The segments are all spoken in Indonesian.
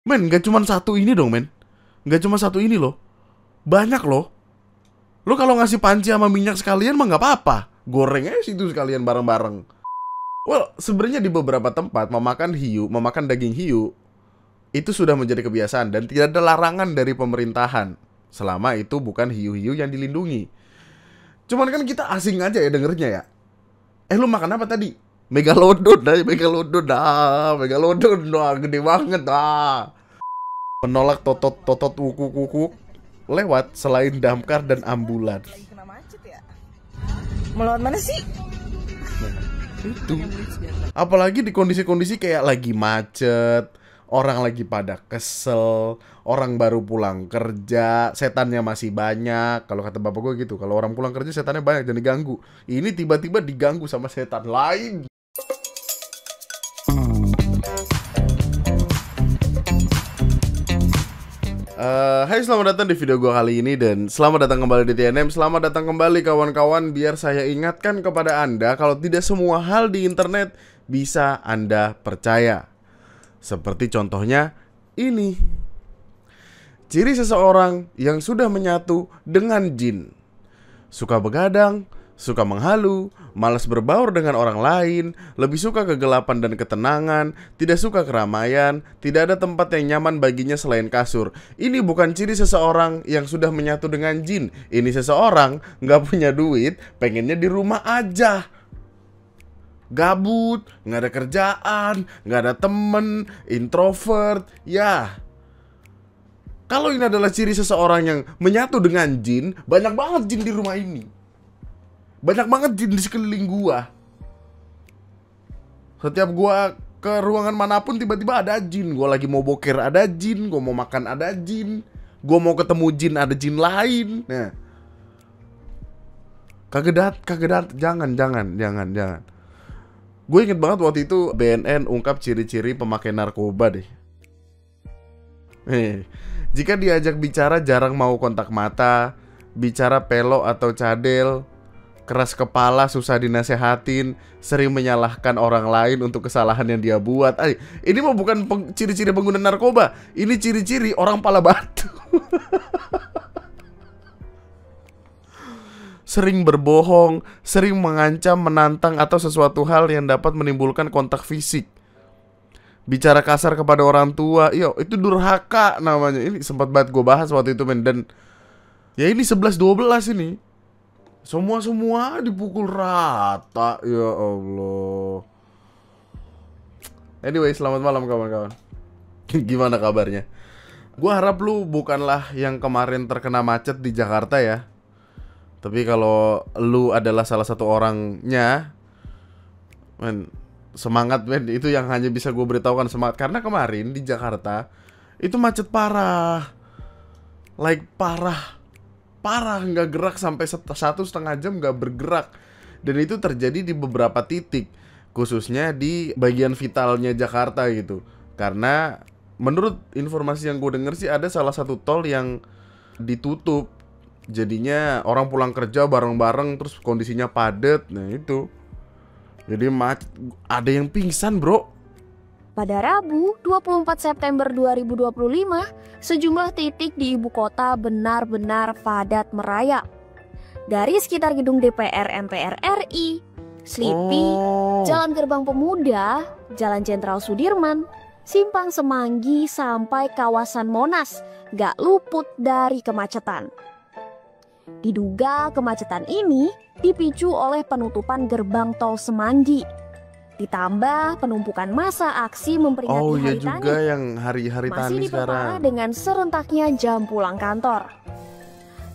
Men, gak cuma satu ini dong, men. Gak cuma satu ini loh. Banyak loh. Lo kalau ngasih panci sama minyak sekalian mah gak apa-apa. Goreng aja situ sekalian bareng-bareng. Well, sebenarnya di beberapa tempat memakan hiu, memakan daging hiu itu sudah menjadi kebiasaan dan tidak ada larangan dari pemerintahan selama itu bukan hiu-hiu yang dilindungi. Cuman kan kita asing aja ya dengernya ya. Lu makan apa tadi? Megalodon dah, megalodon dah, megalodon dah, gede banget dah. Menolak totot wukuk-wukuk lewat selain damkar dan ambulans. Lagi kena macet ya? Melawan mana sih? Itu. Apalagi di kondisi-kondisi kayak lagi macet, orang lagi pada kesel, orang baru pulang kerja, setannya masih banyak. Kalau kata bapak gue gitu, kalau orang pulang kerja setannya banyak dan diganggu. Ini tiba-tiba diganggu sama setan lain. Hai, selamat datang di video gue kali ini dan selamat datang kembali di TNM. Selamat datang kembali kawan-kawan. Biar saya ingatkan kepada Anda kalau tidak semua hal di internet bisa Anda percaya. Seperti contohnya ini. Ciri seseorang yang sudah menyatu dengan jin: suka begadang, suka menghalu, malas berbaur dengan orang lain, lebih suka kegelapan dan ketenangan, tidak suka keramaian, tidak ada tempat yang nyaman baginya selain kasur. Ini bukan ciri seseorang yang sudah menyatu dengan jin. Ini seseorang nggak punya duit, pengennya di rumah aja. Gabut, nggak ada kerjaan, nggak ada temen, introvert. Ya, kalau ini adalah ciri seseorang yang menyatu dengan jin, banyak banget jin di rumah ini. Banyak banget jin di sekeliling gua. Setiap gua ke ruangan manapun tiba-tiba ada jin. Gua lagi mau boker ada jin, gua mau makan ada jin, gua mau ketemu jin ada jin lain. Nah, kagedat, jangan. Gue inget banget waktu itu BNN ungkap ciri-ciri pemakai narkoba deh. Jika diajak bicara jarang mau kontak mata, bicara pelo atau cadel, keras kepala, susah dinasehatin, sering menyalahkan orang lain untuk kesalahan yang dia buat. Ini mah bukan ciri-ciri pengguna narkoba. Ini ciri-ciri orang pala batu. Sering berbohong, sering mengancam, menantang, atau sesuatu hal yang dapat menimbulkan kontak fisik. Bicara kasar kepada orang tua, itu durhaka namanya. Ini sempat banget gue bahas waktu itu, men. Dan ya ini 11-12 ini. Semua dipukul rata. Ya Allah. Anyway, selamat malam kawan-kawan. Gimana kabarnya? Gue harap lu bukanlah yang kemarin terkena macet di Jakarta ya. Tapi kalau lu adalah salah satu orangnya, men, semangat men. Itu yang hanya bisa gue beritahukan, semangat. Karena kemarin di Jakarta itu macet parah. Like parah, nggak gerak sampai 1,5 jam nggak bergerak. Dan itu terjadi di beberapa titik, khususnya di bagian vitalnya Jakarta gitu. Karena menurut informasi yang gue denger sih ada salah satu tol yang ditutup. Jadinya orang pulang kerja bareng-bareng terus kondisinya padat. Nah itu, jadi ada yang pingsan bro. Pada Rabu 24 September 2025, sejumlah titik di ibu kota benar-benar padat merayap. Dari sekitar gedung DPR MPR RI, Slipi, Jalan Gerbang Pemuda, Jalan Jenderal Sudirman, Simpang Semanggi sampai kawasan Monas gak luput dari kemacetan. Diduga kemacetan ini dipicu oleh penutupan gerbang tol Semanggi. Ditambah penumpukan massa aksi memperingati Hari juga Tani. Yang hari-hari Tani masih diperparah sekarang dengan serentaknya jam pulang kantor.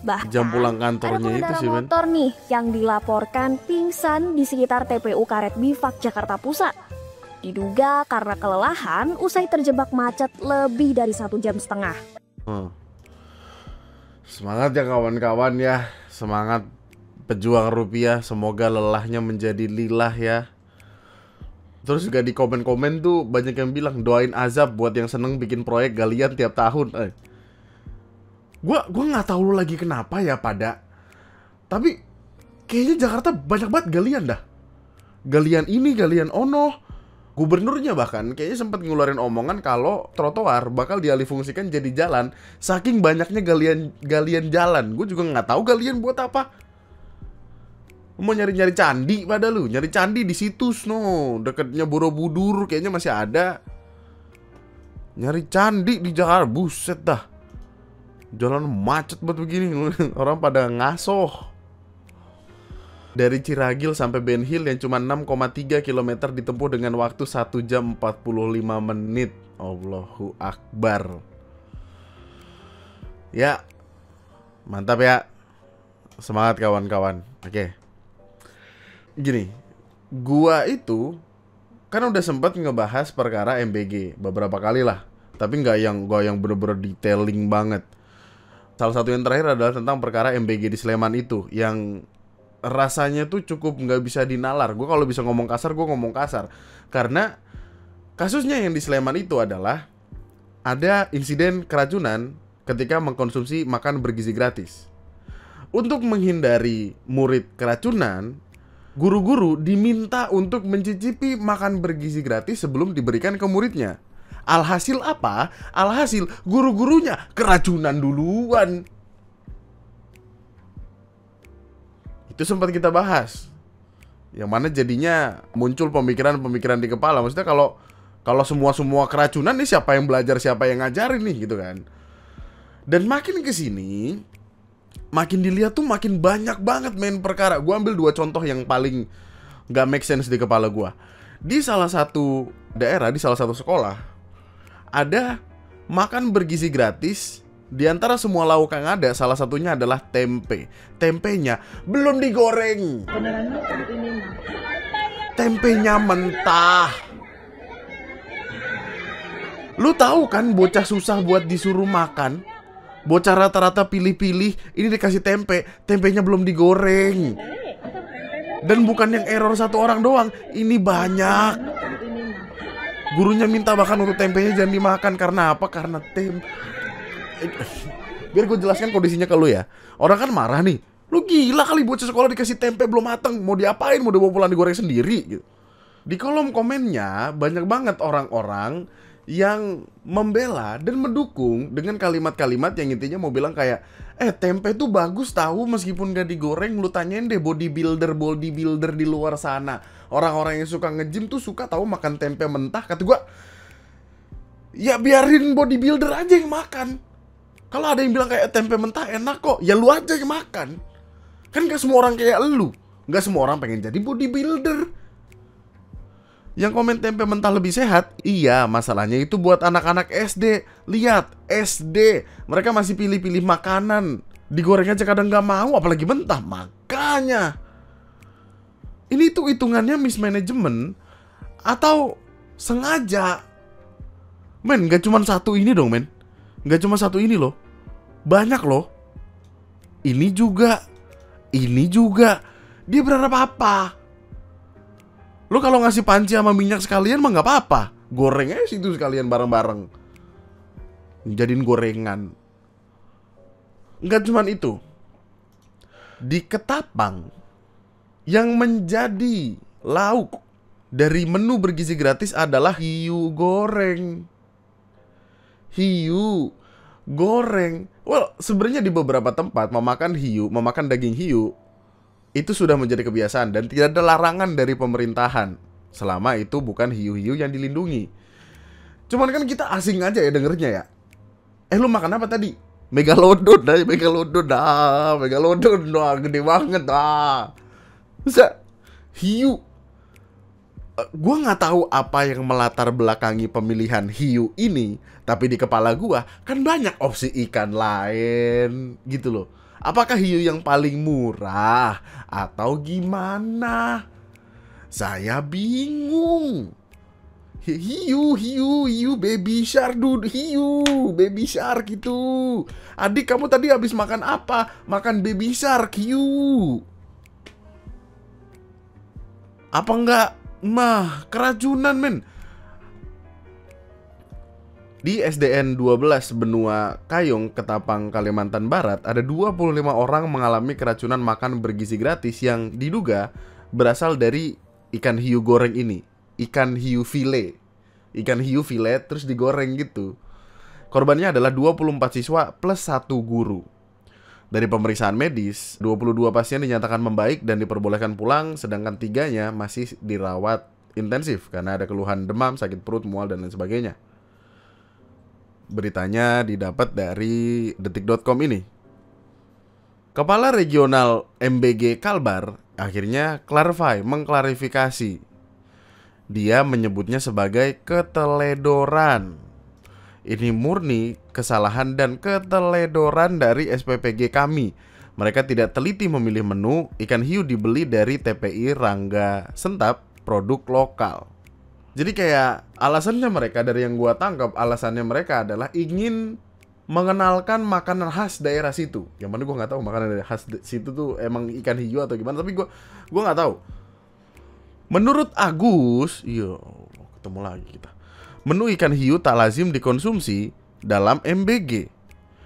Bahkan jam pulang kantornya ada pengendara itu sih, men. motor nih yang dilaporkan pingsan di sekitar TPU Karet Bifak Jakarta Pusat. Diduga karena kelelahan usai terjebak macet lebih dari 1,5 jam. Semangat ya kawan-kawan ya. Semangat pejuang rupiah. Semoga lelahnya menjadi lilah ya. Terus juga di komen-komen tuh banyak yang bilang doain azab buat yang seneng bikin proyek galian tiap tahun. Gua nggak tahu lagi kenapa ya pada. Tapi kayaknya Jakarta banyak banget galian dah. Galian ini, galian ono. Gubernurnya bahkan kayaknya sempat ngeluarin omongan kalau trotoar bakal dialihfungsikan jadi jalan, saking banyaknya galian jalan. Gue juga nggak tahu galian buat apa. Mau nyari-nyari candi pada lu, nyari candi di situs no, deketnya Borobudur kayaknya masih ada. Nyari candi di Jakarta, buset dah. Jalan macet buat begini, orang pada ngasoh. Dari Ciragil sampai Ben Hill yang cuma 6,3 km ditempuh dengan waktu 1 jam 45 menit. Allahu Akbar. Ya, mantap ya. Semangat kawan-kawan. Oke. Gini, gua itu kan udah sempet ngebahas perkara MBG beberapa kali lah. Tapi nggak yang bener-bener detailing banget. Salah satu yang terakhir adalah tentang perkara MBG di Sleman itu, yang rasanya tuh cukup nggak bisa dinalar. Gue kalau bisa ngomong kasar, gue ngomong kasar. Karena kasusnya yang di Sleman itu adalah ada insiden keracunan ketika mengkonsumsi makan bergizi gratis. Untuk menghindari murid keracunan, guru-guru diminta untuk mencicipi makan bergizi gratis sebelum diberikan ke muridnya. Alhasil apa? Alhasil guru-gurunya keracunan duluan. Itu sempat kita bahas. Yang mana jadinya muncul pemikiran-pemikiran di kepala. Maksudnya kalau semua keracunan nih, siapa yang belajar, siapa yang ngajarin nih gitu kan. Dan makin kesini, makin dilihat tuh makin banyak banget main perkara. Gue ambil 2 contoh yang paling gak make sense di kepala gue. Di salah satu daerah, di salah satu sekolah, ada makan bergizi gratis. Di antara semua lauk yang ada, salah satunya adalah tempe. Tempenya belum digoreng. Tempenya mentah. Lu tahu kan bocah susah buat disuruh makan. Bocah rata-rata pilih-pilih, ini dikasih tempe, tempenya belum digoreng. Dan bukan yang error 1 orang doang, ini banyak. Gurunya minta bahkan untuk tempenya jangan dimakan. Karena apa? Karena biar gue jelaskan kondisinya ke lu ya. Orang kan marah nih, lu gila kali bocah sekolah dikasih tempe belum mateng, mau diapain, mau dibawa pulang digoreng sendiri gitu. Di kolom komennya banyak banget orang-orang yang membela dan mendukung dengan kalimat-kalimat yang intinya mau bilang kayak, tempe tuh bagus tahu meskipun gak digoreng. Lu tanyain deh bodybuilder di luar sana, orang-orang yang suka nge-gym tuh suka tahu makan tempe mentah. Kata gue, ya biarin bodybuilder aja yang makan. Kalau ada yang bilang kayak tempe mentah enak kok, ya lu aja yang makan. Kan gak semua orang kayak lu, gak semua orang pengen jadi bodybuilder. Yang komen tempe mentah lebih sehat, iya, masalahnya itu buat anak-anak SD. Lihat, SD, mereka masih pilih-pilih makanan. Digoreng aja kadang gak mau, apalagi mentah. Makanya ini tuh hitungannya mismanagement atau sengaja. Men, gak cuma satu ini dong men. Gak cuma satu ini loh, banyak loh. Ini juga. Dia berharap apa? Lo kalau ngasih panci sama minyak sekalian mah gak apa-apa. Goreng aja situ sekalian bareng-bareng, jadiin gorengan. Gak cuman itu. Di Ketapang, yang menjadi lauk dari menu bergizi gratis adalah hiu goreng. Hiu goreng. Well, sebenarnya di beberapa tempat memakan daging hiu itu sudah menjadi kebiasaan dan tidak ada larangan dari pemerintahan selama itu bukan hiu-hiu yang dilindungi. Cuman kan kita asing aja ya dengernya ya. Lu makan apa tadi? Megalodon, gede banget Bisa hiu. Gue nggak tahu apa yang melatar belakangi pemilihan hiu ini, tapi di kepala gue kan banyak opsi ikan lain gitu loh. Apakah hiu yang paling murah atau gimana? Saya bingung. Hiu, baby shark dude, baby shark gitu. Adik, kamu tadi habis makan apa? Makan baby shark, hiu. Apa enggak? Mah, keracunan men. Di SDN 12 Benua Kayong, Ketapang, Kalimantan Barat, ada 25 orang mengalami keracunan makan bergizi gratis yang diduga berasal dari ikan hiu goreng ini. ikan hiu filet. Ikan hiu filet terus digoreng gitu. Korbannya adalah 24 siswa plus 1 guru. Dari pemeriksaan medis, 22 pasien dinyatakan membaik dan diperbolehkan pulang, sedangkan 3-nya masih dirawat intensif karena ada keluhan demam, sakit perut, mual, dan lain sebagainya. Beritanya didapat dari detik.com ini. Kepala Regional MBG Kalbar akhirnya mengklarifikasi. Dia menyebutnya sebagai keteledoran. Ini murni kesalahan dan keteledoran dari SPPG kami. Mereka tidak teliti memilih menu. Ikan hiu dibeli dari TPI Rangga Sentap, produk lokal. Jadi kayak alasannya mereka, dari yang gua tangkap, alasannya mereka adalah ingin mengenalkan makanan khas daerah situ. Yang mana gua nggak tahu makanan daerah khas situ tuh emang ikan hiu atau gimana. Tapi gua nggak tahu. Menurut Agus, ketemu lagi kita. Menu ikan hiu tak lazim dikonsumsi dalam MBG.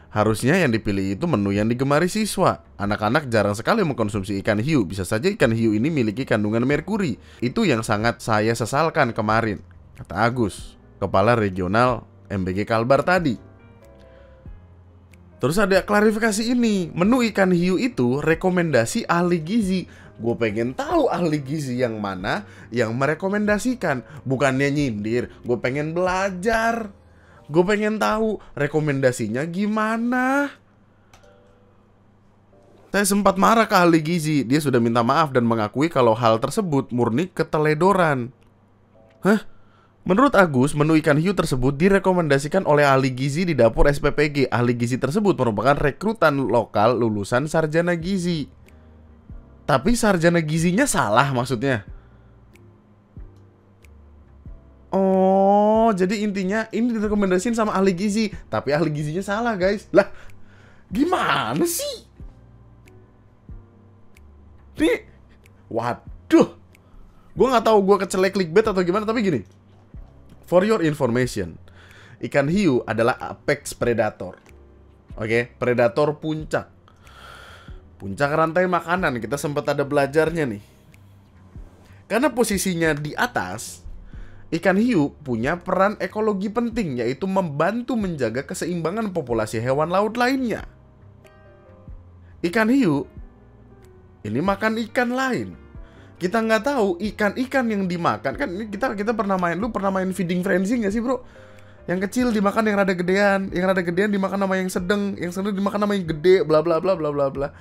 Harusnya yang dipilih itu menu yang digemari siswa. Anak-anak jarang sekali mengkonsumsi ikan hiu. Bisa saja ikan hiu ini memiliki kandungan merkuri. Itu yang sangat saya sesalkan kemarin, kata Agus, Kepala Regional MBG Kalbar tadi. Terus ada klarifikasi ini. Menu ikan hiu itu rekomendasi ahli gizi. Gue pengen tahu ahli gizi yang mana yang merekomendasikan. Bukannya nyindir. Gue pengen belajar. Gue pengen tahu rekomendasinya gimana. Saya sempat marah ke ahli gizi. Dia sudah minta maaf dan mengakui kalau hal tersebut murni keteledoran. Hah? Menurut Agus, menu ikan hiu tersebut direkomendasikan oleh ahli gizi di dapur SPPG. Ahli gizi tersebut merupakan rekrutan lokal lulusan sarjana gizi. Tapi sarjana gizinya salah maksudnya. Oh, jadi intinya ini direkomendasiin sama ahli gizi, tapi ahli gizinya salah, guys. Lah, gimana sih? Nih, waduh. Gue nggak tahu gue kecelek clickbait atau gimana, tapi gini. For your information, ikan hiu adalah apex predator. Oke, predator puncak. Puncak rantai makanan, kita sempat ada belajarnya nih. Karena posisinya di atas, ikan hiu punya peran ekologi penting, yaitu membantu menjaga keseimbangan populasi hewan laut lainnya. Ikan hiu ini makan ikan lain. Kita nggak tahu ikan-ikan yang dimakan. Kan ini kita pernah main, lu pernah main feeding frenzy nggak sih, bro? Yang kecil dimakan yang rada gedean, yang rada gedean dimakan sama yang sedang dimakan sama yang gede, bla bla bla bla bla bla.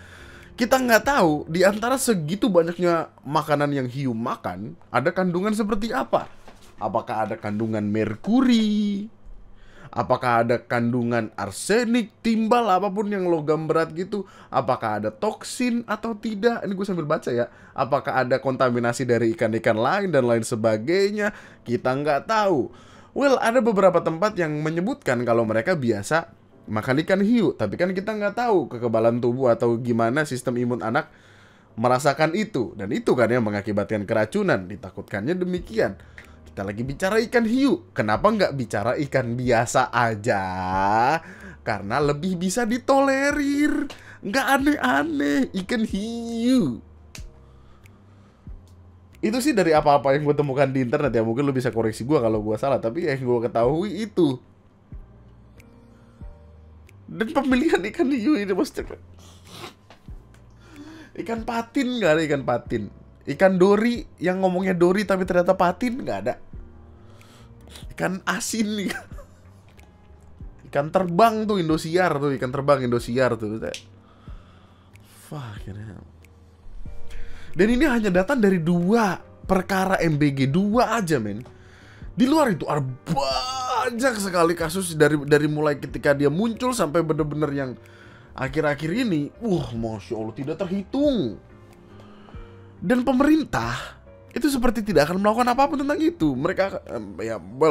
Kita nggak tahu di antara segitu banyaknya makanan yang hiu makan ada kandungan seperti apa. Apakah ada kandungan merkuri? Apakah ada kandungan arsenik, timbal, apapun yang logam berat gitu? Apakah ada toksin atau tidak? Ini gue sambil baca ya. Apakah ada kontaminasi dari ikan-ikan lain dan lain sebagainya? Kita nggak tahu. Well, ada beberapa tempat yang menyebutkan kalau mereka biasa makan ikan hiu, tapi kan kita nggak tahu kekebalan tubuh atau gimana sistem imun anak merasakan itu. Dan itu kan yang mengakibatkan keracunan. Ditakutkannya demikian. Kita lagi bicara ikan hiu, kenapa nggak bicara ikan biasa aja? Karena lebih bisa ditolerir. Nggak aneh-aneh, ikan hiu. Itu sih dari apa-apa yang gue temukan di internet ya. Mungkin lo bisa koreksi gue kalau gue salah, tapi yang gue ketahui itu. Dan pemilihan ikan hiu ini maksudnya ikan patin nggak ada, ikan patin. Ikan dori yang ngomongnya dori tapi ternyata patin nggak ada. Ikan asin nih. Ikan terbang tuh Indosiar tuh, ikan terbang Indosiar tuh. Fucking hell. Dan ini hanya datang dari 2 perkara MBG, 2 aja men. Di luar itu ada banyak sekali kasus dari mulai ketika dia muncul sampai bener-bener yang akhir-akhir ini. Masya Allah tidak terhitung. Dan pemerintah itu seperti tidak akan melakukan apapun tentang itu. Mereka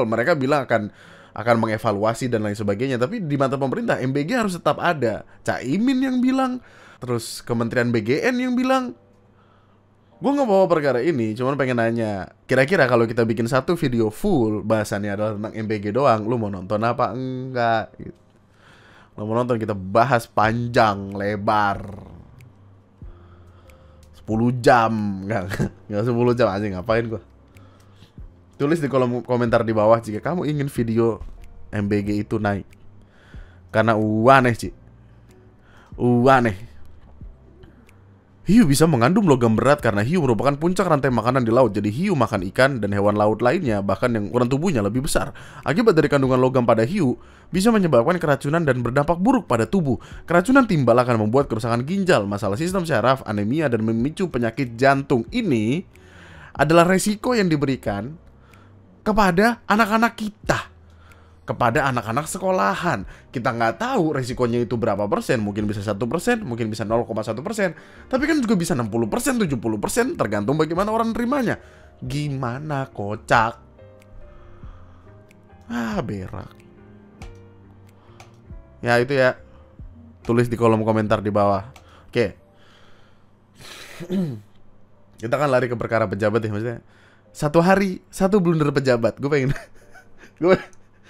mereka bilang akan mengevaluasi dan lain sebagainya. Tapi di mata pemerintah MBG harus tetap ada. Caimin yang bilang, terus Kementerian BGN yang bilang. Gue nggak bawa perkara ini, cuman pengen nanya, kira-kira kalau kita bikin satu video full bahasannya adalah tentang MBG doang, lu mau nonton apa enggak? Gitu. Lu mau nonton kita bahas panjang lebar 10 jam, nggak 10 jam aja, ngapain gue? Tulis di kolom komentar di bawah jika kamu ingin video MBG itu naik. Karena aneh, Ci. Aneh. Hiu bisa mengandung logam berat karena hiu merupakan puncak rantai makanan di laut. Jadi hiu makan ikan dan hewan laut lainnya, bahkan yang ukuran tubuhnya lebih besar. Akibat dari kandungan logam pada hiu, bisa menyebabkan keracunan dan berdampak buruk pada tubuh. Keracunan timbal akan membuat kerusakan ginjal, masalah sistem syaraf, anemia, dan memicu penyakit jantung. Ini adalah resiko yang diberikan kepada anak-anak kita, kepada anak-anak sekolahan. Kita nggak tahu resikonya itu berapa persen. Mungkin bisa 1%, mungkin bisa 0,1%. Tapi kan juga bisa 60%, 70%, tergantung bagaimana orang nerimanya. Gimana, kocak? Berak. Ya itu ya. Tulis di kolom komentar di bawah. Oke. Kita kan lari ke perkara pejabat ya, maksudnya. Satu hari, satu blunder pejabat. Gue pengen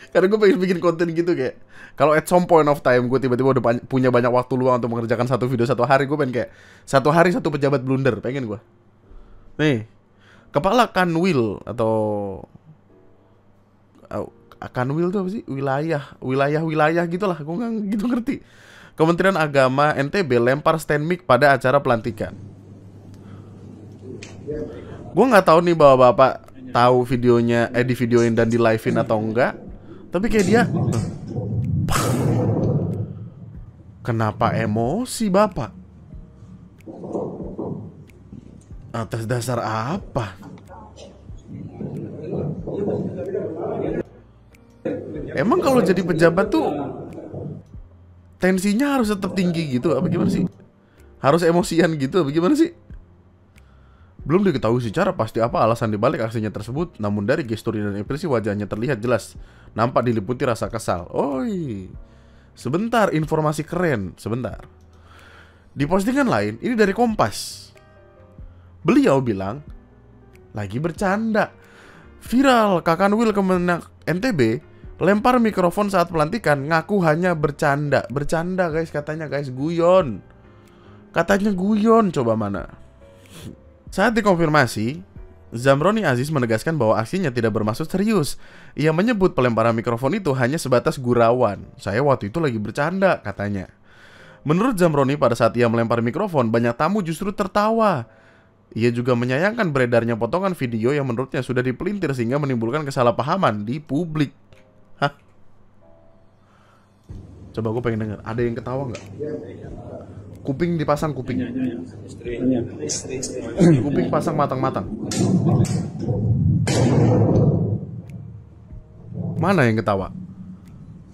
karena gue pengen bikin konten gitu kayak, kalau at some point of time gue tiba-tiba udah punya banyak waktu luang untuk mengerjakan satu video satu hari, gue pengen kayak satu hari satu pejabat blunder, pengen gue. Nih, kepala kanwil atau kanwil tuh apa sih? Wilayah gitulah, gue nggak gitu ngerti. Kementerian Agama NTB lempar stand mic pada acara pelantikan. Gue nggak tahu nih bapak-bapak tahu videonya, di videoin dan di live-in atau enggak. Tapi kayak dia, kenapa emosi bapak? Atas dasar apa? Emang kalau jadi pejabat tuh tensinya harus tetap tinggi gitu? Apa gimana sih? Harus emosian gitu? Apa gimana sih? Belum diketahui secara pasti apa alasan dibalik aksinya tersebut, namun dari gestur dan ekspresi wajahnya terlihat jelas nampak diliputi rasa kesal. Oi, sebentar, informasi keren, sebentar. Di postingan lain, ini dari Kompas. Beliau bilang, lagi bercanda. Viral, Kakanwil Kemenak NTB lempar mikrofon saat pelantikan, ngaku hanya bercanda. Bercanda guys, katanya guys, guyon. Katanya guyon, coba mana? Saat dikonfirmasi, Zamroni Aziz menegaskan bahwa aksinya tidak bermaksud serius. Ia menyebut pelemparan mikrofon itu hanya sebatas gurauan. Saya waktu itu lagi bercanda, katanya. Menurut Zamroni, pada saat ia melempar mikrofon, banyak tamu justru tertawa. Ia juga menyayangkan beredarnya potongan video yang menurutnya sudah dipelintir sehingga menimbulkan kesalahpahaman di publik. Hah? Coba gue pengen denger, ada yang ketawa nggak? Kuping dipasang, kuping. Kuping pasang matang-matang. Mana yang ketawa?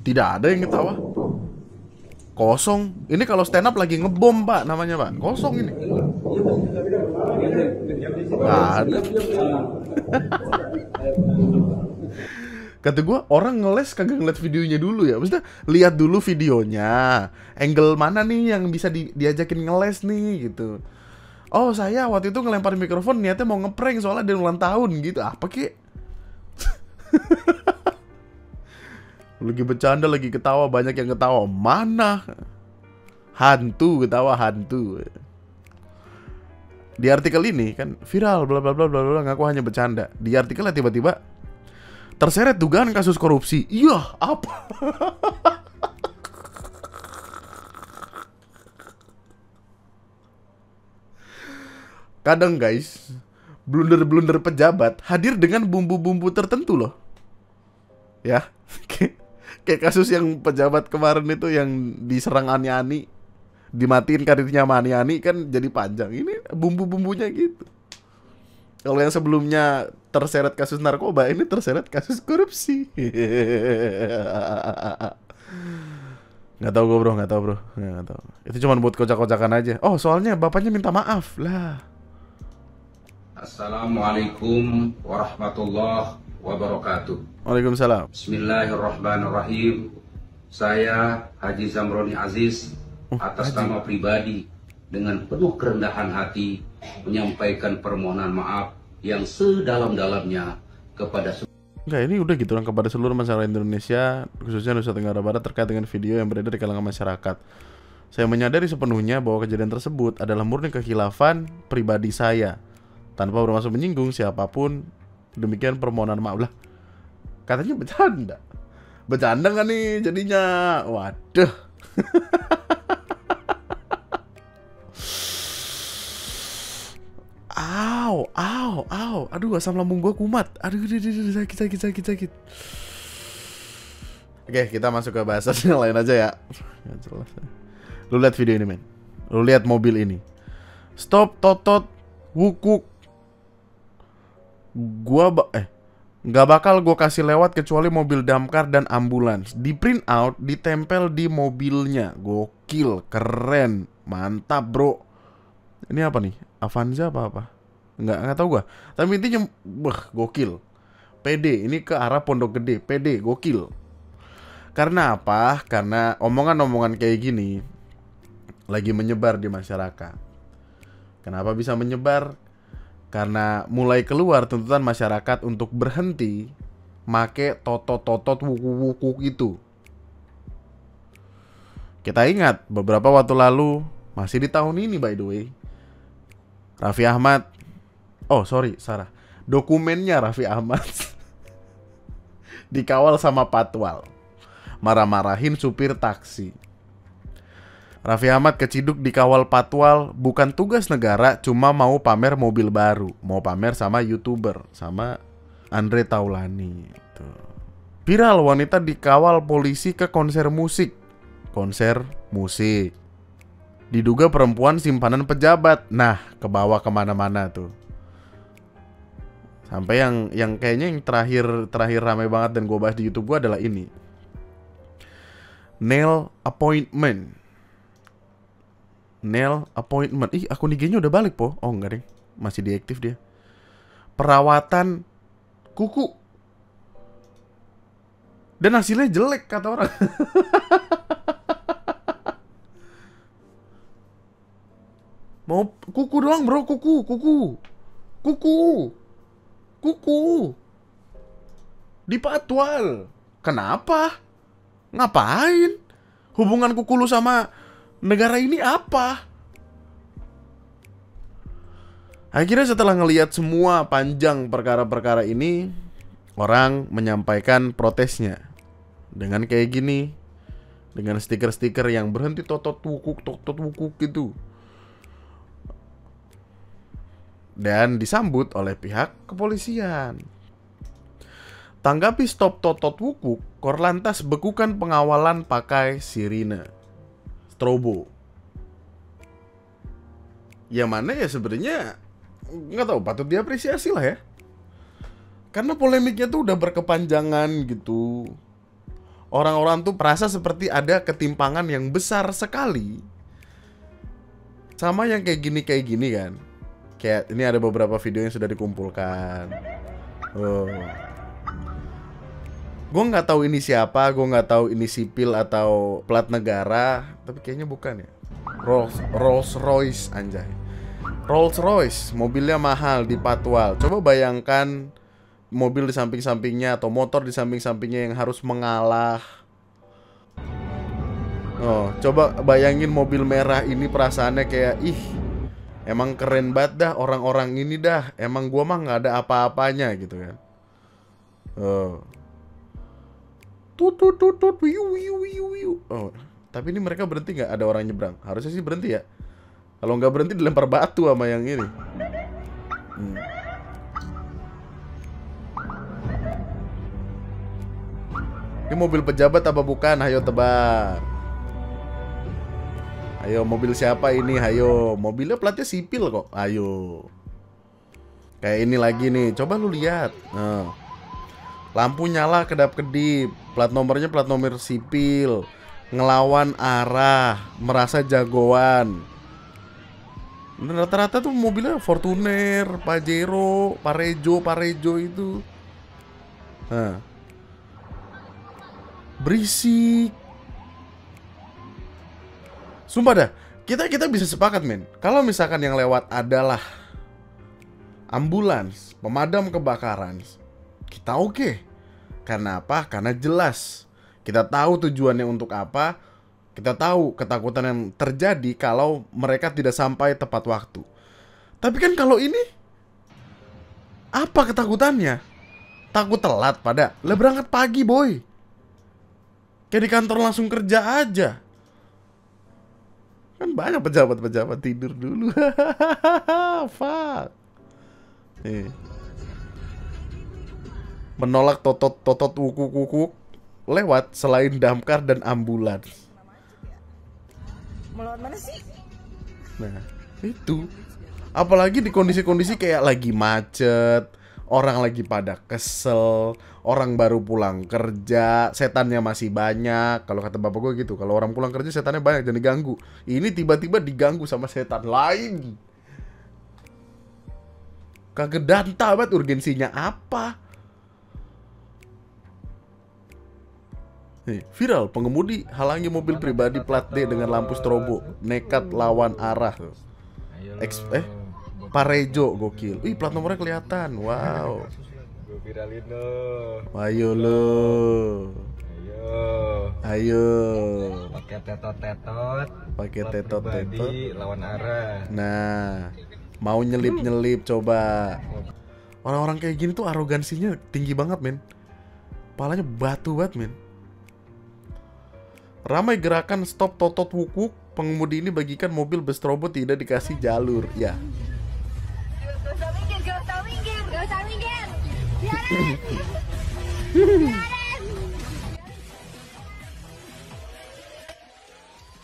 Tidak ada yang ketawa. Kosong. Ini kalau stand up lagi ngebom, Pak, namanya, Pak. Kosong ini. Nggak ada. Kata gue, orang ngeles kagak ngeliat videonya dulu ya. Maksudnya, lihat dulu videonya. Angle mana nih yang bisa diajakin ngeles nih, gitu. Oh, saya waktu itu ngelempar mikrofon niatnya mau ngeprank soalnya dia ulang tahun, gitu. Apa kek? Lagi bercanda, lagi ketawa, banyak yang ketawa. Mana? Hantu, ketawa hantu. Di artikel ini kan viral, bla bla bla bla bla, ngaku hanya bercanda. Di artikelnya tiba-tiba terseret dugaan kasus korupsi. Iya, apa? Kadang guys, blunder-blunder pejabat hadir dengan bumbu-bumbu tertentu loh. Ya, kayak kasus yang pejabat kemarin itu yang diserang Ani-Ani, dimatiin karirnya sama Ani-Ani kan jadi panjang. Ini bumbu-bumbunya gitu. Kalau yang sebelumnya terseret kasus narkoba, ini terseret kasus korupsi. Nggak tahu gue bro, nggak tahu bro, nggak tahu. Itu cuma buat kocak-kocakan aja. Oh, soalnya bapaknya minta maaf lah. Assalamualaikum warahmatullahi wabarakatuh. Waalaikumsalam. Bismillahirrahmanirrahim. Saya Haji Zamroni Aziz atas nama pribadi dengan penuh kerendahan hati menyampaikan permohonan maaf yang sedalam-dalamnya kepada Enggak, ini udah gitu kan, kepada seluruh masyarakat Indonesia, khususnya Nusa Tenggara Barat, terkait dengan video yang beredar di kalangan masyarakat. Saya menyadari sepenuhnya bahwa kejadian tersebut adalah murni kekhilafan pribadi saya, tanpa bermaksud menyinggung siapapun Demikian permohonan maaf lah. Katanya bercanda. Bercanda kan nih jadinya. Waduh. Aduh, asam lambung gua kumat. Aduh, sakit. Oke, kita masuk ke bahasan yang lain aja ya. Nggak jelas. Lu lihat video ini, men. Lu lihat mobil ini. Stop totot wukuk. Nggak bakal gue kasih lewat kecuali mobil damkar dan ambulans. Di print out, ditempel di mobilnya. Gokil, keren, mantap bro. Ini apa nih? Avanza apa? Nggak tahu gue. Tapi intinya, gokil. PD, ini ke arah Pondok Gede. PD, gokil. Karena apa? Karena omongan-omongan kayak gini lagi menyebar di masyarakat. Kenapa bisa menyebar? Karena mulai keluar tuntutan masyarakat untuk berhenti make totot wukuk itu. Kita ingat beberapa waktu lalu, masih di tahun ini by the way, Raffi Ahmad, dokumennya Raffi Ahmad dikawal sama Patwal, marah-marahin supir taksi. Raffi Ahmad keciduk dikawal Patwal, bukan tugas negara, cuma mau pamer mobil baru. Mau pamer sama YouTuber, sama Andre Taulani. Viral, wanita dikawal polisi ke konser musik. Diduga perempuan simpanan pejabat. Nah, kebawa kemana-mana tuh. Sampai yang kayaknya yang terakhir ramai banget dan gue bahas di YouTube gue adalah ini. Nail appointment. Ih, akun IG-nya udah balik, po. Oh, enggak deh. Masih diaktif dia. Perawatan kuku. Dan hasilnya jelek, kata orang. Mau kuku doang, bro. Kuku. Di Patwal. Kenapa? Ngapain? Hubungan kuku lu sama negara ini apa? Akhirnya setelah ngelihat semua panjang perkara-perkara ini, orang menyampaikan protesnya dengan kayak gini, dengan stiker-stiker yang berhenti totot wukuk gitu, dan disambut oleh pihak kepolisian. Tanggapi stop totot wukuk, Korlantas bekukan pengawalan pakai sirine strobo. Yang mana ya sebenarnya nggak tahu, patut diapresiasi lah ya. Karena polemiknya tuh udah berkepanjangan gitu. Orang-orang tuh merasa seperti ada ketimpangan yang besar sekali sama yang kayak gini kan. Kayak ini ada beberapa video yang sudah dikumpulkan. Gue nggak tahu ini siapa, gue nggak tahu ini sipil atau plat negara, tapi kayaknya bukan ya. Rolls Royce, anjay. Rolls Royce, mobilnya mahal di Patwal. Coba bayangkan mobil di samping-sampingnya atau motor di samping-sampingnya yang harus mengalah. Coba bayangin mobil merah ini perasaannya kayak, ih, emang keren banget dah orang-orang ini dah. Emang gua mah nggak ada apa-apanya gitu kan. Tut, wiu. Tapi ini mereka berhenti nggak? Ada orang nyebrang. Harusnya sih berhenti ya. Kalau nggak berhenti dilempar batu sama yang ini. Ini mobil pejabat apa bukan? Hayo tebak. Ayo, mobil siapa ini? Hayo. Mobilnya platnya sipil kok. Ayo. Kayak ini lagi nih. Coba lu lihat. Lampu nyala kedap-kedip. Plat nomornya plat nomor sipil. Ngelawan arah. Merasa jagoan. Rata-rata tuh mobilnya Fortuner, Pajero, Parejo itu. Berisik. Sumpah dah, kita bisa sepakat, men. Kalau misalkan yang lewat adalah ambulans, pemadam kebakaran, kita oke. Karena apa? Karena jelas. Kita tahu tujuannya untuk apa. Kita tahu ketakutan yang terjadi kalau mereka tidak sampai tepat waktu. Tapi kan kalau ini Apa ketakutannya? Takut telat pada? Lah berangkat pagi boy. Kayak di kantor langsung kerja aja. Kan banyak pejabat-pejabat tidur dulu. Fuck. Nih. Menolak totot wukuk lewat selain damkar dan ambulans. Melewat mana sih? Nah, itu. Apalagi di kondisi-kondisi kayak lagi macet, orang lagi pada kesel, orang baru pulang kerja, setannya masih banyak. Kalau kata bapak gue gitu, kalau orang pulang kerja setannya banyak, jangan diganggu. Ini tiba-tiba diganggu sama setan lain. Kagak danta banget, urgensinya apa? Nih, viral, pengemudi halangi mobil pribadi plat D dengan lampu strobo, nekat lawan arah. Parejo gokil. Plat nomornya kelihatan. Wow. Gue viralin lo. Ayo lo. Ayo. Pakai tetot-tetot. Pakai tetot-tetot. Lawan arah. Nah, mau nyelip-nyelip coba. Orang-orang kayak gini tuh arogansinya tinggi banget, men. Palanya batu banget, men. Ramai gerakan stop totot wukuk. Pengemudi ini bagikan mobil bus strobo tidak dikasih jalur. Ya.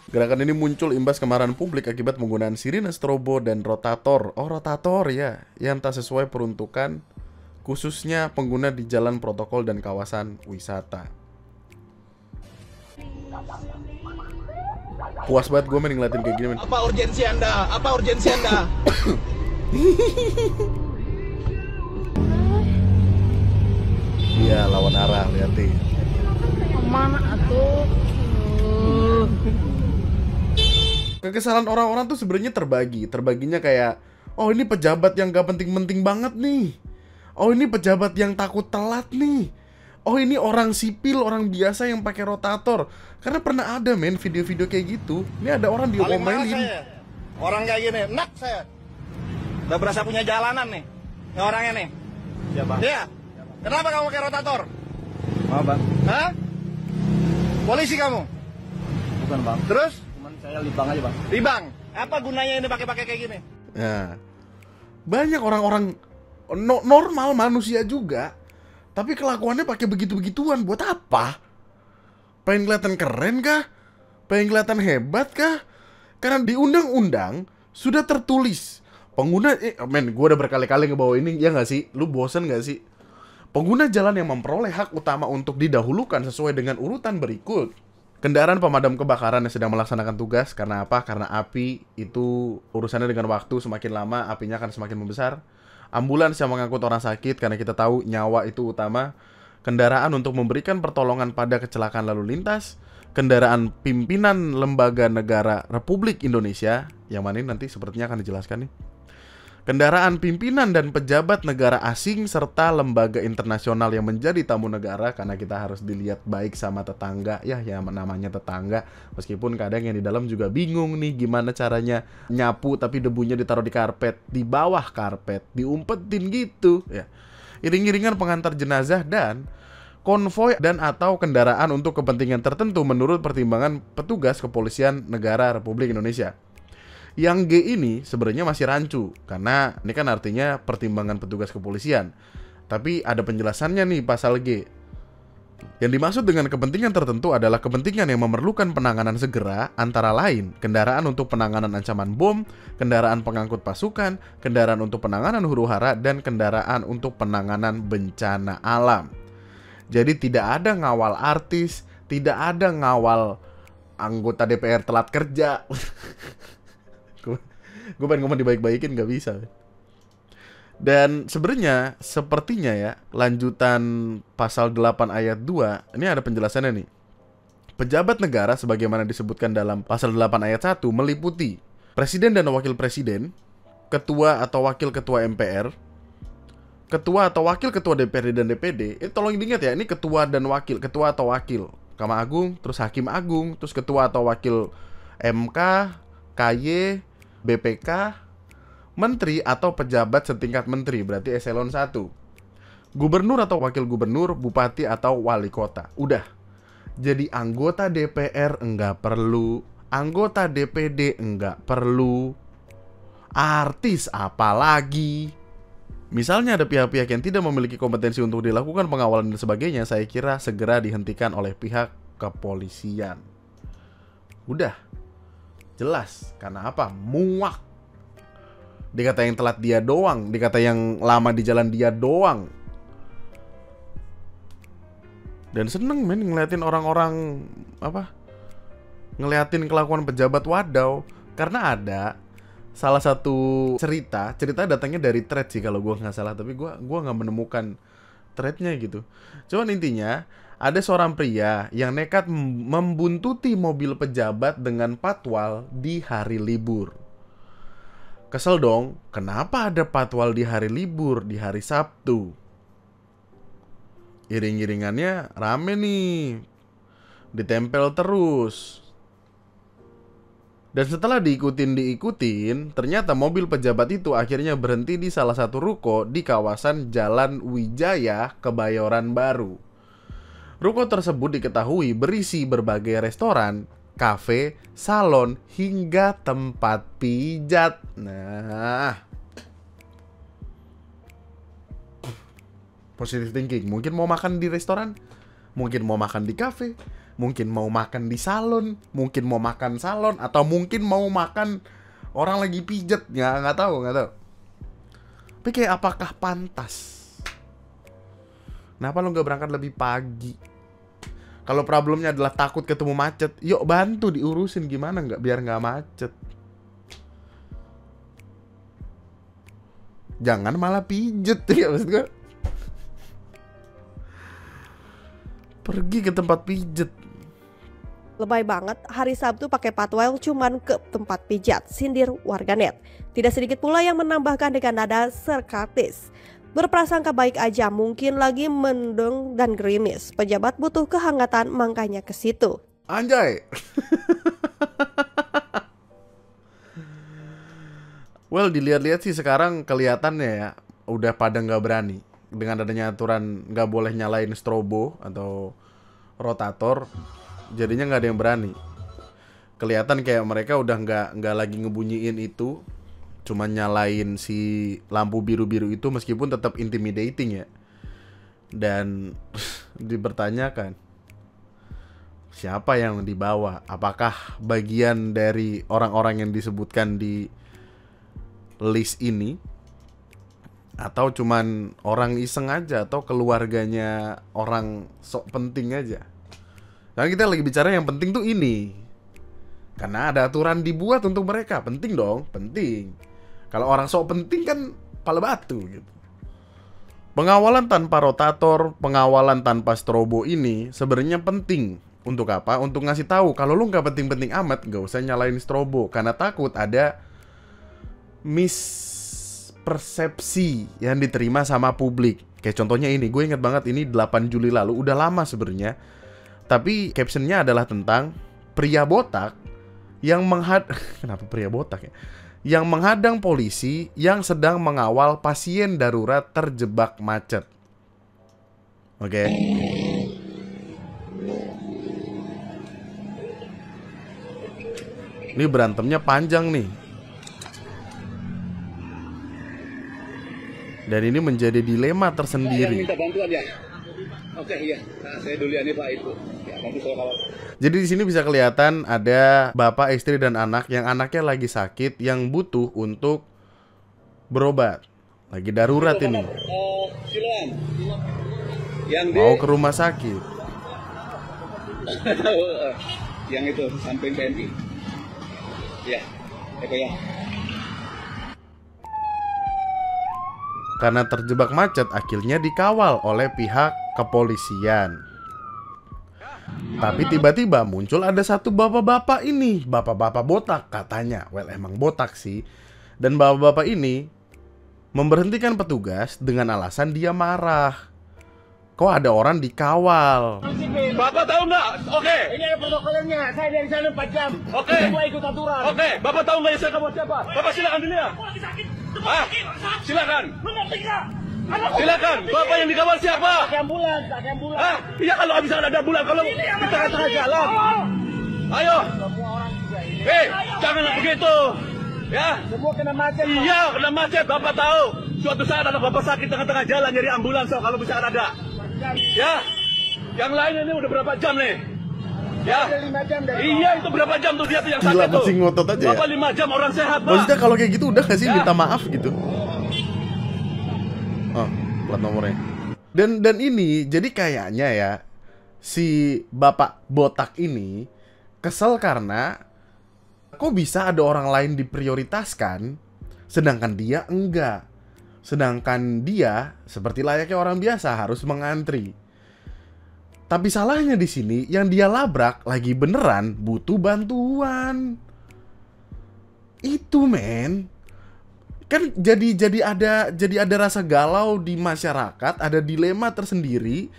Gerakan ini muncul imbas kemarahan publik akibat penggunaan sirine strobo dan rotator. Oh, rotator ya, yang tak sesuai peruntukan, khususnya pengguna di jalan protokol dan kawasan wisata. Puas banget gue main ngeliatin kayak gini, men. Apa urgensi Anda? Apa urgensi Anda? Iya, lawan arah, liatin. Mana atuh? Kekesalan orang-orang tuh sebenarnya terbagi. Terbaginya kayak, oh ini pejabat yang gak penting-penting banget nih. Oh ini pejabat yang takut telat nih. Oh ini orang sipil, orang biasa yang pakai rotator. Karena pernah ada, men, video-video kayak gitu. Ini ada orang Paling males diomelin. saya. Orang kayak gini, enak saya. Udah berasa punya jalanan nih. Ini orangnya nih. Siapa? Dia. Kenapa kamu pakai rotator? Mau bang? Hah? Polisi kamu? Bukan bang. Terus? Cuman saya libang aja bang. Libang. Apa gunanya ini pakai-pakai kayak gini? Nah, banyak orang-orang normal manusia juga, tapi kelakuannya pakai begitu-begituan. Buat apa? Pengen kelihatan keren kah? Pengen kelihatan hebat kah? Karena di undang-undang sudah tertulis pengguna, men, gue udah berkali-kali ngebawa ini, ya nggak sih? Lu bosen nggak sih? Pengguna jalan yang memperoleh hak utama untuk didahulukan sesuai dengan urutan berikut. Kendaraan pemadam kebakaran yang sedang melaksanakan tugas. Karena apa? Karena api itu urusannya dengan waktu, semakin lama apinya akan semakin membesar. Ambulans yang mengangkut orang sakit, karena kita tahu nyawa itu utama. Kendaraan untuk memberikan pertolongan pada kecelakaan lalu lintas. Kendaraan pimpinan lembaga negara Republik Indonesia, yang mana ini nanti sepertinya akan dijelaskan nih. Kendaraan pimpinan dan pejabat negara asing serta lembaga internasional yang menjadi tamu negara, karena kita harus dilihat baik sama tetangga, ya namanya tetangga. Meskipun kadang yang di dalam juga bingung nih gimana caranya nyapu tapi debunya ditaruh di karpet, di bawah karpet, diumpetin gitu ya. Iring-iringan pengantar jenazah dan konvoi dan atau kendaraan untuk kepentingan tertentu menurut pertimbangan petugas kepolisian negara Republik Indonesia. Yang G ini sebenarnya masih rancu, karena ini kan artinya pertimbangan petugas kepolisian. Tapi ada penjelasannya nih pasal G. Yang dimaksud dengan kepentingan tertentu adalah kepentingan yang memerlukan penanganan segera, antara lain kendaraan untuk penanganan ancaman bom, kendaraan pengangkut pasukan, kendaraan untuk penanganan huru-hara, dan kendaraan untuk penanganan bencana alam. Jadi tidak ada ngawal artis, tidak ada ngawal anggota DPR telat kerja. Gue pengen ngomong dibaik-baikin, gak bisa. Dan sebenarnya sepertinya ya, lanjutan pasal 8 ayat 2, ini ada penjelasannya nih. Pejabat negara sebagaimana disebutkan dalam pasal 8 ayat 1 meliputi presiden dan wakil presiden, ketua atau wakil ketua MPR, ketua atau wakil ketua DPRD dan DPD. Tolong diingat ya, ini ketua dan wakil, ketua atau wakil Mahkamah Agung, terus Hakim Agung, terus ketua atau wakil MK, KY, BPK, menteri atau pejabat setingkat menteri, berarti eselon 1. Gubernur atau wakil gubernur, bupati atau wali kota. Udah. Jadi anggota DPR enggak perlu, anggota DPD enggak perlu, artis apalagi. Misalnya ada pihak-pihak yang tidak memiliki kompetensi untuk dilakukan pengawalan dan sebagainya, saya kira segera dihentikan oleh pihak kepolisian. Udah. Jelas. Karena apa? Muak. Dikata yang telat dia doang, dikata yang lama di jalan dia doang. Dan seneng men ngeliatin orang-orang ngeliatin kelakuan pejabat wadaw. Karena ada salah satu cerita datangnya dari thread sih kalau gue nggak salah, tapi gue nggak menemukan threadnya gitu. Cuman intinya ada seorang pria yang nekat membuntuti mobil pejabat dengan patwal di hari libur. Kesel dong, kenapa ada patwal di hari libur, di hari Sabtu? Iring-iringannya rame nih, ditempel terus. Dan setelah diikutin, ternyata mobil pejabat itu akhirnya berhenti di salah satu ruko di kawasan Jalan Wijaya, Kebayoran Baru. Ruko tersebut diketahui berisi berbagai restoran, kafe, salon, hingga tempat pijat. Nah, positive thinking. Mungkin mau makan di restoran, mungkin mau makan di kafe, mungkin mau makan di salon, mungkin mau makan salon, atau mungkin mau makan orang lagi pijat. Nggak tahu. Tapi kayak apakah pantas? Kenapa lo nggak berangkat lebih pagi? Kalau problemnya adalah takut ketemu macet, yuk bantu diurusin gimana nggak biar nggak macet. Jangan malah pijet ya maksud gue. Pergi ke tempat pijet. Lebay banget, hari Sabtu pakai patwal cuman ke tempat pijat, sindir warganet. Tidak sedikit pula yang menambahkan dengan nada sarkastis. Berprasangka baik aja, mungkin lagi mendung dan gerimis. Pejabat butuh kehangatan, makanya ke situ. Anjay. Well, dilihat-lihat sih sekarang kelihatannya ya udah pada nggak berani. Dengan adanya aturan nggak boleh nyalain strobo atau rotator, jadinya nggak ada yang berani. Kelihatan kayak mereka udah nggak lagi ngebunyiin itu, cuma nyalain si lampu biru-biru itu meskipun tetap intimidating ya. Dan dipertanyakan siapa yang dibawa? Apakah bagian dari orang-orang yang disebutkan di list ini? Atau cuman orang iseng aja, atau keluarganya orang sok penting aja. Karena kita lagi bicara yang penting tuh ini. Karena ada aturan dibuat untuk mereka. Penting dong, penting. Kalau orang sok penting kan pala batu gitu. Pengawalan tanpa rotator, pengawalan tanpa strobo ini sebenarnya penting. Untuk apa? Untuk ngasih tahu kalau lu nggak penting-penting amat, nggak usah nyalain strobo. Karena takut ada persepsi yang diterima sama publik. Kayak contohnya ini, gue inget banget ini 8 Juli lalu, udah lama sebenarnya. Tapi captionnya adalah tentang pria botak yang kenapa pria botak ya? Yang menghadang polisi yang sedang mengawal pasien darurat terjebak macet. Oke. Ini berantemnya panjang nih. Dan ini menjadi dilema tersendiri. Minta bantuan ya? Oke, iya. Nah, saya dulu ini Pak itu. Ya, nanti saya kawal. Jadi di sini bisa kelihatan ada bapak, istri dan anak yang anaknya lagi sakit yang butuh untuk berobat. Lagi darurat ini. Siloam. Yang mau ke rumah sakit. Yang itu samping PMI. Ya, Eko ya. Karena terjebak macet, akhirnya dikawal oleh pihak kepolisian. Tapi tiba-tiba muncul ada satu bapak-bapak ini. Bapak-bapak botak katanya. Well, emang botak sih. Dan bapak-bapak ini memberhentikan petugas dengan alasan dia marah. Kok ada orang dikawal? Bapak tahu nggak? Oke. Ini ada protokolnya. Saya dari sana 4 jam. Oke. Semua ikut aturan. Oke. Bapak tahu nggak saya kamu siapa? Bapak silakan dulu ya. Hah? Silakan. Silakan. Bapak yang dikawal siapa? Ambulans. Hah? Iya kalau bisa ada ambulans, kalau di tengah-tengah jalan. Ayo. Janganlah begitu. Ya. Semua kena macet. Iya, kena macet. Bapak tahu. Suatu saat ada bapak sakit tengah-tengah jalan nyari ambulans, so, kalau bisa ada. Ya. Yang lain ini udah berapa jam nih? Ya. Iya, itu berapa jam tuh dia tuh yang sakit Gila, tuh. masih ngotot aja ya. Bapak 5 jam orang sehat, Pak. Maksudnya kalau kayak gitu udah gak sih Ya. minta maaf gitu? Oh, plat nomornya. Dan ini jadi kayaknya ya si bapak botak ini kesel karena kok bisa ada orang lain diprioritaskan sedangkan dia enggak. Sedangkan dia seperti layaknya orang biasa harus mengantri. Tapi salahnya di sini yang dia labrak lagi beneran butuh bantuan. Itu men. Kan jadi ada rasa galau di masyarakat, ada dilema tersendiri.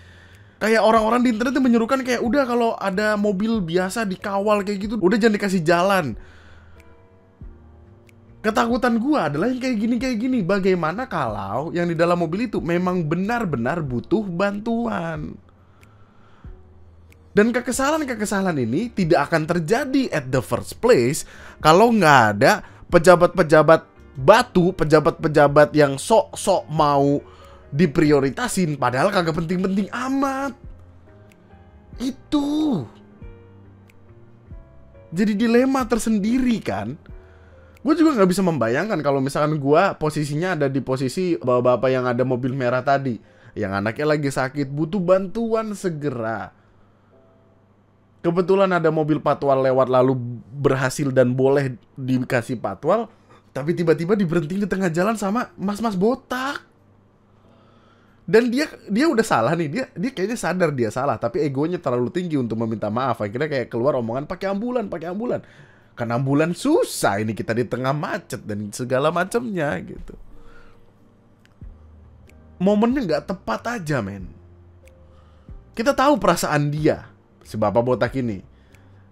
Kayak orang-orang di internet tuh menyerukan kayak udah kalau ada mobil biasa dikawal kayak gitu, udah jangan dikasih jalan. Ketakutan gua adalah yang kayak gini. Bagaimana kalau yang di dalam mobil itu memang benar-benar butuh bantuan? Dan kekesalan ini tidak akan terjadi at the first place kalau nggak ada pejabat-pejabat batu, pejabat-pejabat yang sok-sok mau diprioritasin padahal kagak penting-penting amat. Itu jadi dilema tersendiri kan. Gue juga nggak bisa membayangkan kalau misalkan gue posisinya ada di posisi bapak-bapak yang ada mobil merah tadi, yang anaknya lagi sakit butuh bantuan segera. Kebetulan ada mobil patwal lewat lalu berhasil dan boleh dikasih patwal, tapi tiba-tiba diberhentiin di tengah jalan sama mas-mas botak. Dan dia udah salah nih, dia kayaknya sadar dia salah, tapi egonya terlalu tinggi untuk meminta maaf. Akhirnya kayak keluar omongan pakai ambulan. Karena ambulan susah, ini kita di tengah macet dan segala macamnya gitu. Momennya nggak tepat aja men. Kita tahu perasaan dia, si bapak botak ini,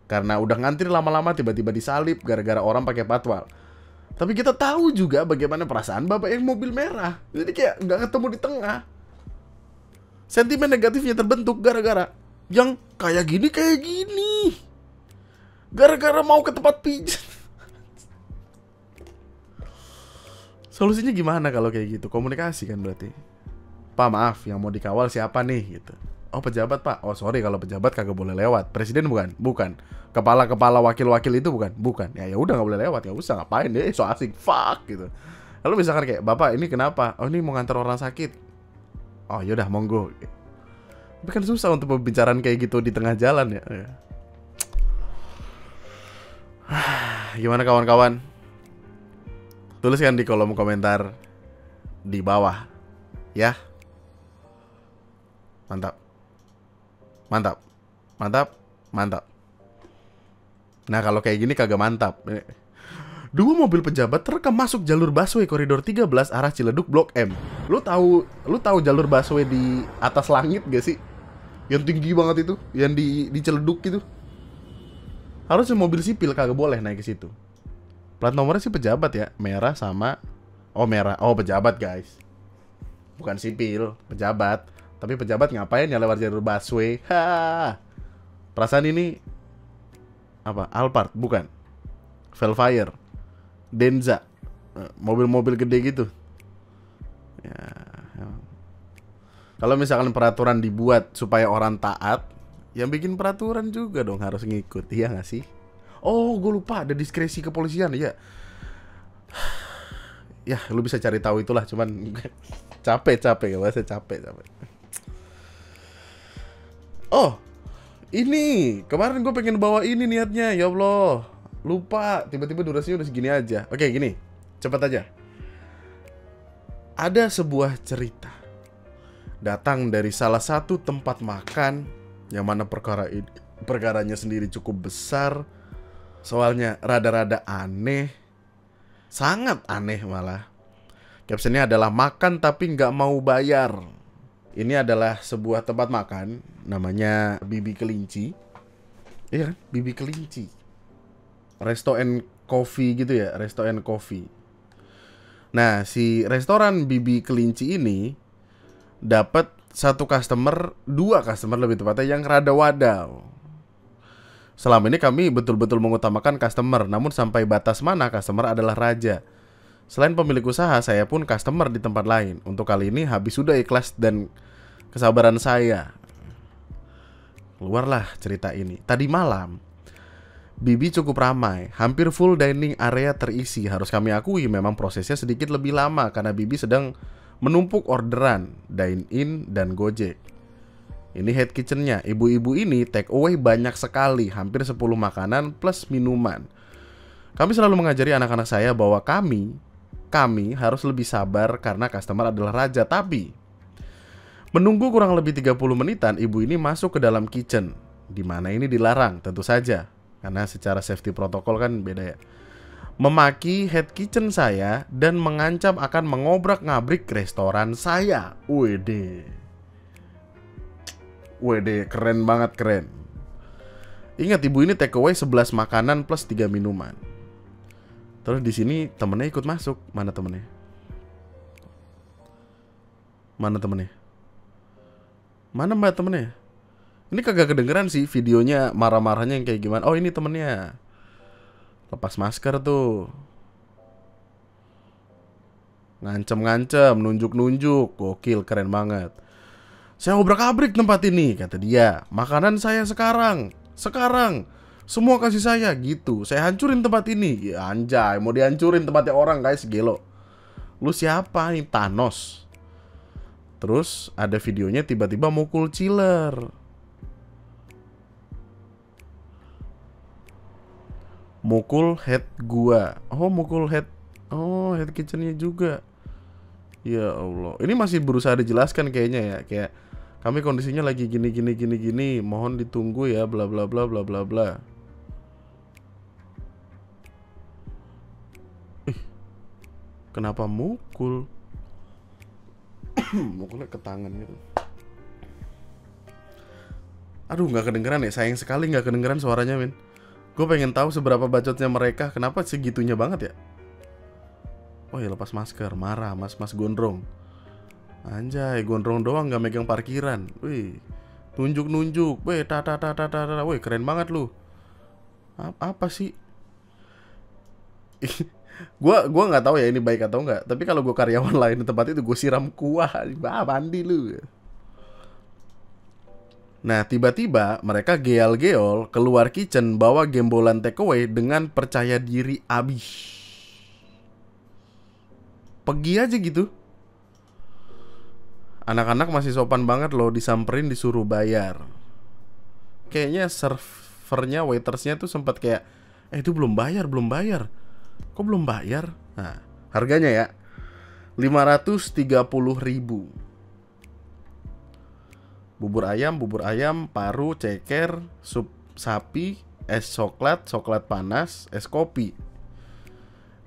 karena udah ngantri lama-lama tiba-tiba disalip gara-gara orang pakai patwal. Tapi kita tahu juga bagaimana perasaan bapak yang mobil merah. Jadi kayak nggak ketemu di tengah. Sentimen negatifnya terbentuk gara-gara yang kayak gini. Gara-gara mau ke tempat pijat. Solusinya gimana kalau kayak gitu? Komunikasi kan berarti. Pak maaf, yang mau dikawal siapa nih gitu. Oh pejabat pak. Oh sorry kalau pejabat kagak boleh lewat. Presiden bukan. Kepala wakil-wakil itu bukan. Ya udah nggak boleh lewat. Ya usah ngapain deh. So asik fuck gitu. Lalu misalkan kayak bapak ini kenapa? Oh ini mau nganter orang sakit. Oh yaudah monggo. Tapi kan susah untuk pembicaraan kayak gitu di tengah jalan ya. Gimana kawan-kawan? Tuliskan di kolom komentar di bawah ya. Mantap. Nah kalau kayak gini kagak mantap. Dua mobil pejabat terekam masuk jalur busway koridor 13 arah Ciledug Blok M. Lu tahu jalur busway di atas langit gak sih? Yang tinggi banget itu, yang di Ciledug gitu. Harusnya mobil sipil kagak boleh naik ke situ. Plat nomornya sih pejabat ya, merah sama merah. Oh, pejabat, guys. Bukan sipil, pejabat. Tapi pejabat ngapain ya lewat jalur busway? Perasaan ini apa? Alphard, bukan. Velfire, Denza, mobil-mobil gede gitu. Ya. Kalau misalkan peraturan dibuat supaya orang taat, yang bikin peraturan juga dong harus ngikut, iya nggak sih? Oh, gue lupa ada diskresi kepolisian, ya. Ya, lu bisa cari tahu itulah, cuman capek, bahasa capek. Oh, ini kemarin gue pengen bawa ini niatnya, ya Allah, lupa. Tiba-tiba durasinya udah segini aja. Oke, gini, cepat aja. Ada sebuah cerita datang dari salah satu tempat makan yang mana perkaranya sendiri cukup besar. Soalnya rada-rada aneh, sangat aneh malah. Captionnya adalah makan tapi nggak mau bayar. Ini adalah sebuah tempat makan, namanya Bibi Kelinci. Iya kan, Bibi Kelinci. Resto and Coffee gitu ya, Resto and Coffee. Nah, si restoran Bibi Kelinci ini dapat 2 customer lebih tepatnya yang rada wadaw. Selama ini kami betul-betul mengutamakan customer, namun sampai batas mana customer adalah raja. Selain pemilik usaha, saya pun customer di tempat lain. Untuk kali ini habis sudah ikhlas dan kesabaran saya. Keluarlah cerita ini. Tadi malam Bibi cukup ramai, hampir full dining area terisi. Harus kami akui memang prosesnya sedikit lebih lama karena Bibi sedang menumpuk orderan, dine in dan Gojek. Ini head kitchennya. Ibu-ibu ini take away banyak sekali, hampir 10 makanan plus minuman. Kami selalu mengajari anak-anak saya bahwa kami harus lebih sabar karena customer adalah raja. Tapi menunggu kurang lebih 30 menitan, ibu ini masuk ke dalam kitchen, di mana ini dilarang tentu saja, karena secara safety protokol kan beda ya. Memaki head kitchen saya dan mengancam akan mengobrak-ngabrik restoran saya. Wede, keren banget, keren. Ingat, ibu ini take away 11 makanan plus 3 minuman. Terus di sini temennya ikut masuk. Mana temennya? Mana mbak temennya? Ini kagak kedengeran sih videonya marah-marahnya yang kayak gimana. Oh, ini temennya. Lepas masker tuh. Ngancem-ngancem, nunjuk-nunjuk. Gokil, keren banget. Saya obrak-abrik tempat ini, kata dia. Makanan saya sekarang. Semua kasih saya, gitu. Saya hancurin tempat ini. Ya, anjay, mau dihancurin tempatnya orang, guys, gelo. Lu siapa nih? Thanos. Terus ada videonya tiba-tiba mukul chiller. Mukul head gua. Head kitchennya juga. Ya Allah. Ini masih berusaha dijelaskan kayaknya ya. Kayak kami kondisinya lagi gini. Mohon ditunggu ya, bla bla bla bla bla bla. Kenapa mukul? Mukulnya ke tangan gitu. Aduh, nggak kedengeran ya. Sayang sekali nggak kedengeran suaranya, men. Gue pengen tahu seberapa bacotnya mereka. Kenapa segitunya banget ya? Oh ya, lepas masker, marah mas gondrong. Anjay, gondrong doang nggak megang parkiran. Wih, nunjuk, wih, wih, keren banget lu. Apa sih? Gua nggak tahu ya ini baik atau enggak. Tapi kalau gue karyawan lain di tempat itu, gue siram kuah, mandi lu. Nah, tiba-tiba mereka geol-geol keluar kitchen bawa gembolan takeaway dengan percaya diri abis. Pergi aja gitu. Anak-anak masih sopan banget loh, disamperin disuruh bayar. Kayaknya servernya, waitersnya tuh sempat kayak, itu belum bayar. Kok belum bayar? Nah, harganya ya 530.000. Bubur ayam, paru, ceker, sup sapi, es coklat panas, es kopi.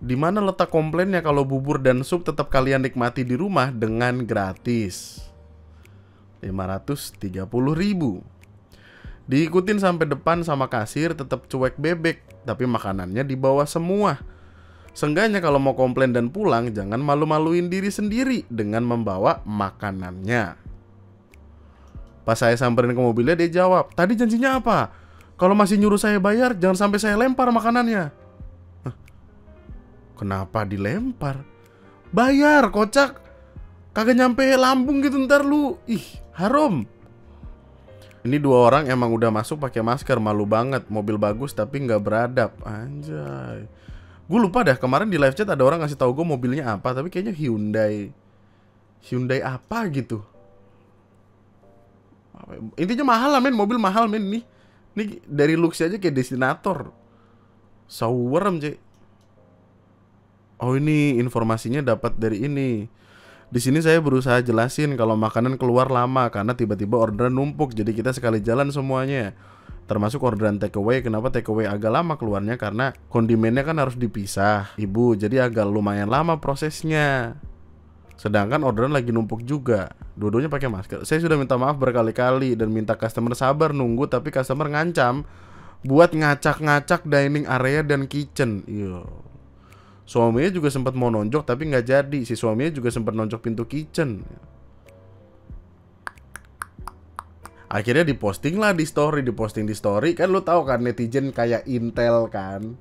Di mana letak komplainnya kalau bubur dan sup tetap kalian nikmati di rumah dengan gratis? 530.000. Diikutin sampai depan sama kasir, tetap cuek bebek, tapi makanannya dibawa semua. Seenggaknya kalau mau komplain dan pulang, jangan malu-maluin diri sendiri dengan membawa makanannya. Pas saya samperin ke mobilnya, dia jawab, tadi janjinya apa? Kalau masih nyuruh saya bayar, jangan sampai saya lempar makanannya. Hah? Kenapa dilempar? Bayar, kocak. Kagak nyampe lambung gitu ntar lu. Ih, haram. Ini 2 orang emang udah masuk pakai masker, malu banget. Mobil bagus tapi nggak beradab. Anjay. Gue lupa dah, kemarin di live chat ada orang ngasih tahu gue mobilnya apa, tapi kayaknya Hyundai apa gitu. Intinya mahal lah, men. Mobil mahal, men. Nih dari looks aja kayak destinator. Sawerem, cek. Oh, ini informasinya dapat dari ini. Di sini saya berusaha jelasin kalau makanan keluar lama karena tiba-tiba orderan numpuk, jadi kita sekali jalan semuanya. Termasuk orderan takeaway. Kenapa takeaway agak lama keluarnya? Karena kondimennya kan harus dipisah, ibu. Jadi agak lumayan lama prosesnya. Sedangkan orderan lagi numpuk juga. Dua-duanya pakai masker. Saya sudah minta maaf berkali-kali dan minta customer sabar nunggu, tapi customer ngancam buat ngacak-ngacak dining area dan kitchen. Yo. Suaminya juga sempat mau nonjok tapi nggak jadi. Si suaminya juga sempat nonjok pintu kitchen. Akhirnya diposting lah di story, kan lu tahu kan netizen kayak intel kan.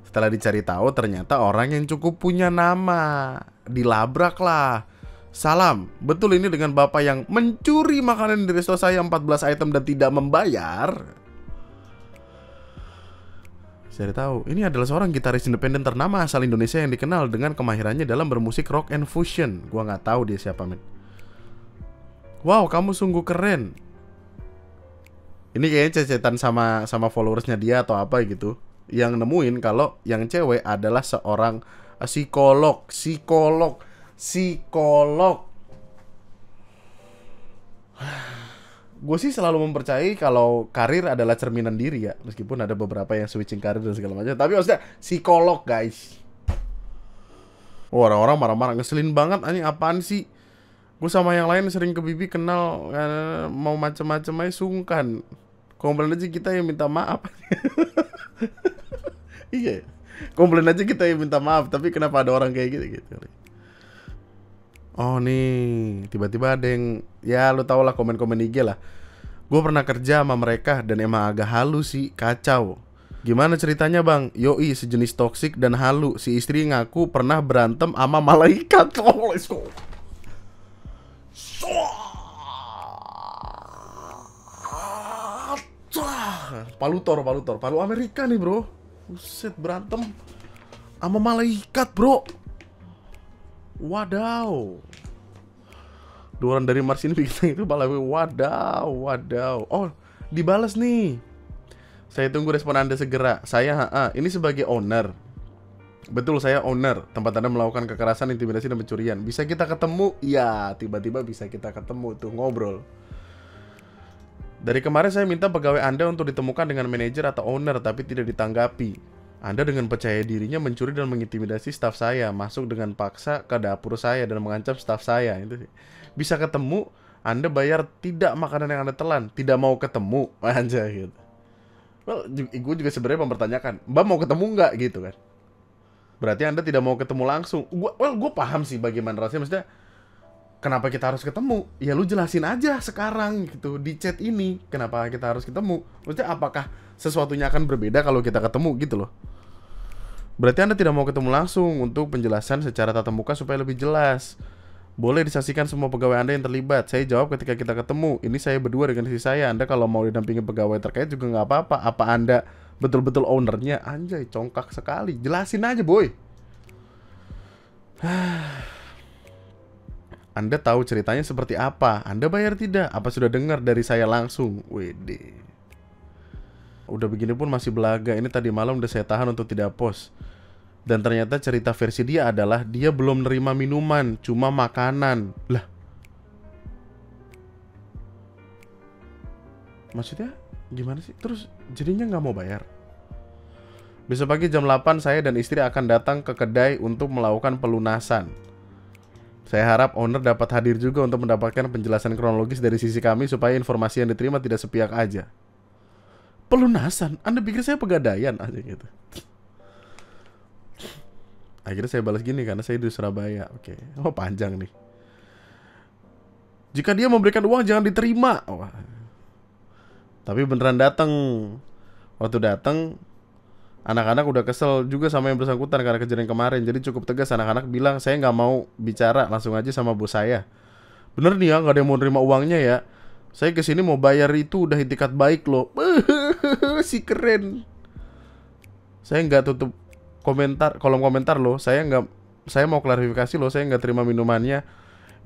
Setelah dicari tahu ternyata orang yang cukup punya nama. Dilabrak lah. Salam, betul ini dengan bapak yang mencuri makanan di resto saya 14 item dan tidak membayar? Saya tahu, ini adalah seorang gitaris independen ternama asal Indonesia yang dikenal dengan kemahirannya dalam bermusik rock and fusion. Gua nggak tahu dia siapa, men. Wow, kamu sungguh keren. Ini kayaknya cecetan sama followersnya dia atau apa gitu, yang nemuin kalau yang cewek adalah seorang psikolog. Gue sih selalu mempercayai kalau karir adalah cerminan diri ya, meskipun ada beberapa yang switching karir dan segala macam. Tapi maksudnya psikolog, guys. Orang-orang marah-marah, ngeselin banget. Anjing apaan sih? Gue sama yang lain sering ke Bibi kenal, mau macem-macem aja sungkan. Komplain aja kita yang minta maaf. Iya, komplain aja kita yang minta maaf. Tapi kenapa ada orang kayak gitu? Oh nih, tiba-tiba ada yang, ya lu tau lah komen-komen IG lah. Gue pernah kerja sama mereka dan emang agak halu sih, kacau. Gimana ceritanya bang? Yoi, sejenis toksik dan halu. Si istri ngaku pernah berantem sama malaikat. Oh, let's go. Palu Amerika nih bro. Buset, berantem sama malaikat bro. Wadaw. Dua orang dari Mars ini bikin itu malah wadaw. Oh, dibalas nih. Saya tunggu respon Anda segera. Saya ini sebagai owner. Betul, saya owner. Tempat Anda melakukan kekerasan, intimidasi, dan pencurian. Bisa kita ketemu? Ya, tiba-tiba bisa kita ketemu tuh, ngobrol. Dari kemarin saya minta pegawai Anda untuk ditemukan dengan manajer atau owner, tapi tidak ditanggapi. Anda dengan percaya dirinya mencuri dan mengintimidasi staf saya, masuk dengan paksa ke dapur saya dan mengancam staf saya. Itu sih. Bisa ketemu, Anda bayar tidak makanan yang Anda telan. Tidak mau ketemu, aja gitu. Well, gue juga sebenarnya mempertanyakan, Mbak mau ketemu nggak gitu kan? Berarti Anda tidak mau ketemu langsung. Gue paham sih bagaimana rasanya. Maksudnya, kenapa kita harus ketemu? Ya lu jelasin aja sekarang gitu di chat ini. Kenapa kita harus ketemu? Maksudnya apakah sesuatunya akan berbeda kalau kita ketemu gitu loh? Berarti Anda tidak mau ketemu langsung untuk penjelasan secara tatap muka supaya lebih jelas. Boleh disaksikan semua pegawai Anda yang terlibat. Saya jawab ketika kita ketemu. Ini saya berdua dengan istri saya. Anda kalau mau didampingi pegawai terkait juga nggak apa-apa. Apa Anda betul-betul ownernya? Anjay, congkak sekali. Jelasin aja boy. Anda tahu ceritanya seperti apa? Anda bayar tidak? Apa sudah dengar dari saya langsung? Wede. Udah begini pun masih belaga. Ini tadi malam udah saya tahan untuk tidak post. Dan ternyata cerita versi dia adalah dia belum nerima minuman, cuma makanan. Lah. Maksudnya gimana sih? Terus jadinya nggak mau bayar. Besok pagi jam 8 saya dan istri akan datang ke kedai untuk melakukan pelunasan. Saya harap owner dapat hadir juga untuk mendapatkan penjelasan kronologis dari sisi kami supaya informasi yang diterima tidak sepihak aja. Pelunasan? Anda pikir saya pegadaian aja gitu. Akhirnya saya balas gini karena saya di Surabaya. Oke. Oh, panjang nih. Jika dia memberikan uang jangan diterima. Oh. Tapi beneran datang. Waktu datang, anak-anak udah kesel juga sama yang bersangkutan karena kejadian kemarin. Jadi cukup tegas anak-anak bilang saya nggak mau bicara, langsung aja sama bos saya. Bener nih ya, nggak ada yang mau nerima uangnya ya. Saya kesini mau bayar itu udah itikat baik loh. Si keren. Saya nggak tutup kolom komentar loh. Saya mau klarifikasi loh. Saya nggak terima minumannya.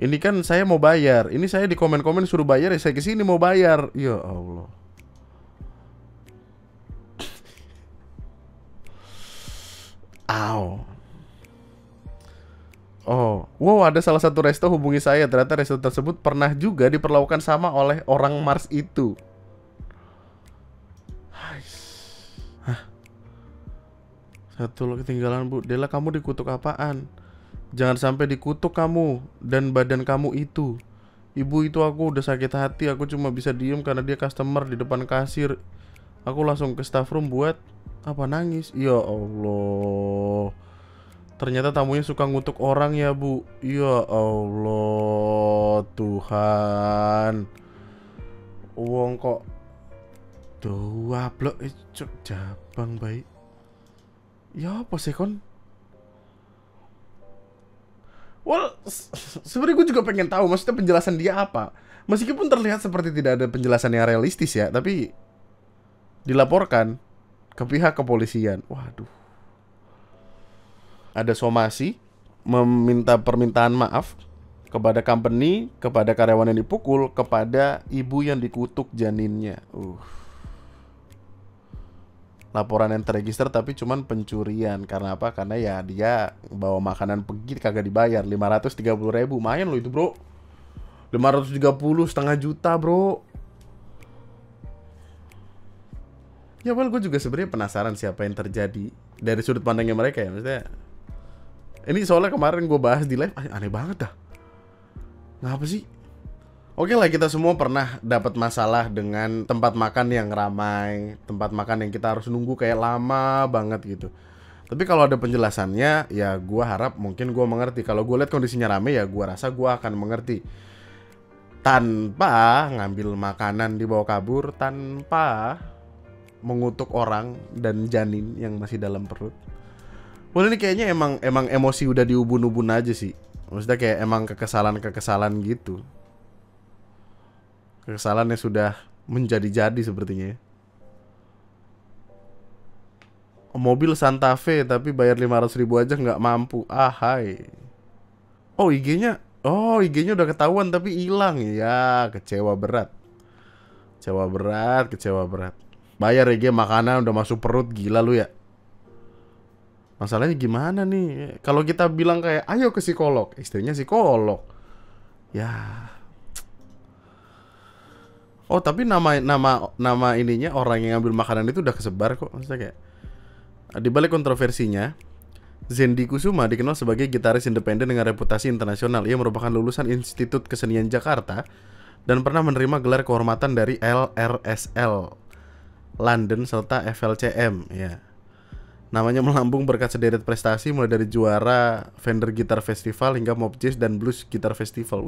Ini kan saya mau bayar. Ini saya di komen-komen suruh bayar ya. Saya kesini mau bayar. Ya Allah. Aw. Oh, wow, ada salah satu resto hubungi saya. Ternyata resto tersebut pernah juga diperlakukan sama oleh orang Mars itu. Hah? Satu lo ketinggalan bu. Dela, kamu dikutuk apaan? Jangan sampai dikutuk kamu dan badan kamu itu. Ibu itu aku udah sakit hati. Aku cuma bisa diem karena dia customer di depan kasir. Aku langsung ke staff room buat apa, nangis. Ya Allah. Ternyata tamunya suka ngutuk orang ya, Bu. Ya Allah, Tuhan. Wong kok dua blok jabang baik. Ya apa sih kon? Well, sebenarnya gue juga pengen tahu maksudnya penjelasan dia apa. Meskipun terlihat seperti tidak ada penjelasan yang realistis ya, tapi dilaporkan ke pihak kepolisian. Waduh. Ada somasi meminta permintaan maaf kepada company, kepada karyawan yang dipukul, kepada ibu yang dikutuk janinnya. Laporan yang terregister tapi cuman pencurian. Karena apa? Karena ya dia bawa makanan pergi kagak dibayar. 530.000. Lumayan loh itu, bro. 530, setengah juta, bro. Ya well, gue juga sebenarnya penasaran siapa yang terjadi dari sudut pandangnya mereka ya. Maksudnya ini soalnya kemarin gue bahas di live, aneh banget dah. Ngapa sih? Oke lah, kita semua pernah dapat masalah dengan tempat makan yang ramai, tempat makan yang kita harus nunggu kayak lama banget gitu. Tapi kalau ada penjelasannya, ya gue harap mungkin gue mengerti. Kalau gue lihat kondisinya rame, ya gue rasa gue akan mengerti. Tanpa ngambil makanan dibawa kabur, tanpa mengutuk orang dan janin yang masih dalam perut. Well, ini kayaknya emang emosi udah diubun-ubun aja sih. Maksudnya kayak emang kekesalan gitu. Kekesalan yang sudah menjadi-jadi sepertinya ya. Mobil Santa Fe tapi bayar 500.000 aja nggak mampu. Hai. Oh IG-nya udah ketahuan tapi hilang. Ya kecewa berat. Kecewa berat. Bayar IG makanan udah masuk perut, gila lu ya. Masalahnya gimana nih? Kalau kita bilang kayak ayo ke psikolog, istrinya psikolog. Ya. Oh, tapi nama ininya orang yang ngambil makanan itu udah kesebar kok. Maksudnya kayak di balik kontroversinya, Zendi Kusuma dikenal sebagai gitaris independen dengan reputasi internasional. Ia merupakan lulusan Institut Kesenian Jakarta dan pernah menerima gelar kehormatan dari LRSL London serta FLCM ya. Namanya melambung berkat sederet prestasi mulai dari juara Fender Guitar Festival hingga Mob Jazz dan Blues Guitar Festival.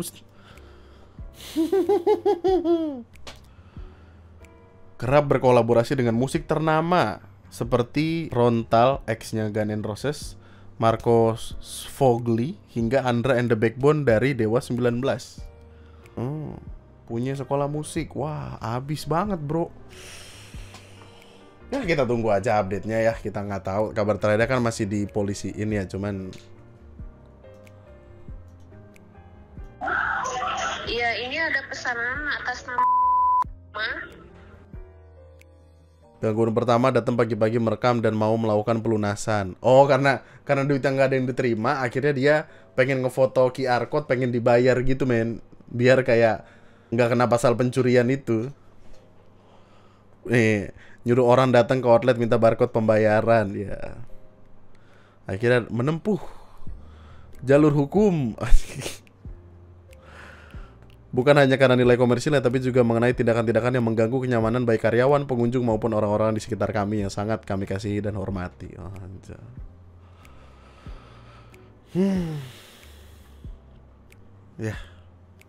Kerap berkolaborasi dengan musik ternama seperti Rontal, ex-nya Guns N' Roses, Marco Sfogli hingga Andra and the Backbone dari Dewa 19. Punya sekolah musik. Wah, abis banget, bro. Ya kita tunggu aja update-nya ya. Kita nggak tahu. Kabar terakhir kan masih di polisi ini ya. Cuman iya, ini ada pesanan atas nama gangguan pertama datang pagi-pagi merekam dan mau melakukan pelunasan. Oh, karena duitnya nggak ada yang diterima, akhirnya dia pengen ngefoto QR code, pengen dibayar gitu, men. Biar kayak nggak kena pasal pencurian itu. Nyuruh orang datang ke outlet minta barcode pembayaran ya. Akhirnya menempuh jalur hukum. Bukan hanya karena nilai komersilnya, tapi juga mengenai tindakan-tindakan yang mengganggu kenyamanan baik karyawan, pengunjung maupun orang-orang di sekitar kami yang sangat kami kasihi dan hormati. Ya,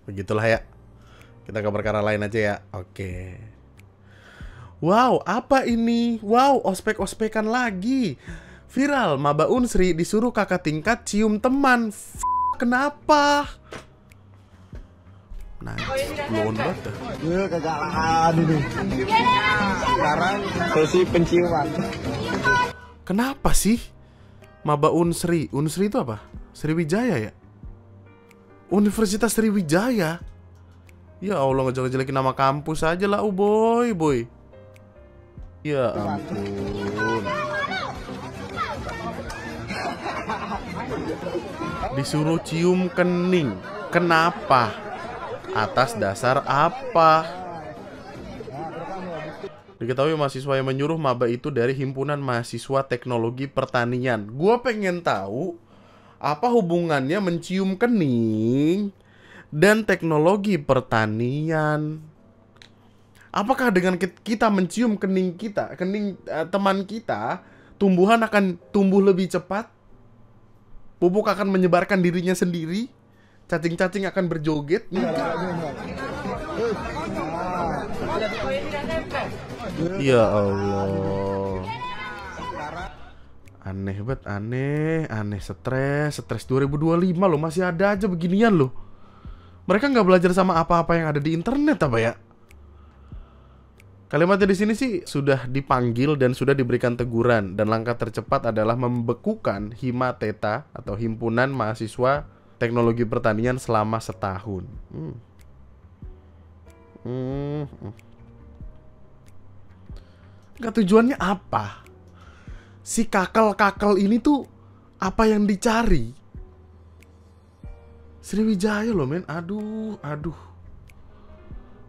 begitulah ya. Kita ke perkara lain aja ya. Oke. Wow, apa ini? Wow, ospek-ospekan lagi. Viral, Maba Unsri disuruh kakak tingkat cium teman. Kenapa? Nah, belum banget. Kegalahan ini. Sekarang sesi penciuman. Kenapa sih? Maba Unsri. Unsri itu apa? Sriwijaya ya? Universitas Sriwijaya. Ya Allah, ngejelek-jelekin nama kampus aja lah, boy. Ya ampun. Disuruh cium kening. Kenapa? Atas dasar apa? Diketahui mahasiswa yang menyuruh maba itu dari Himpunan Mahasiswa Teknologi Pertanian. Gua pengen tahu apa hubungannya mencium kening dan teknologi pertanian. Apakah dengan kita mencium kening teman kita, tumbuhan akan tumbuh lebih cepat? Pupuk akan menyebarkan dirinya sendiri. Cacing-cacing akan berjoget. Ya Allah. Aneh banget, aneh, stres 2025 loh, masih ada aja beginian loh. Mereka nggak belajar sama apa-apa yang ada di internet apa ya? Kalimatnya di sini sih sudah dipanggil dan sudah diberikan teguran, dan langkah tercepat adalah membekukan Himateta atau Himpunan Mahasiswa Teknologi Pertanian selama setahun. Nggak, tujuannya apa? Si kakal-kakal ini tuh apa yang dicari? Sriwijaya loh men, aduh.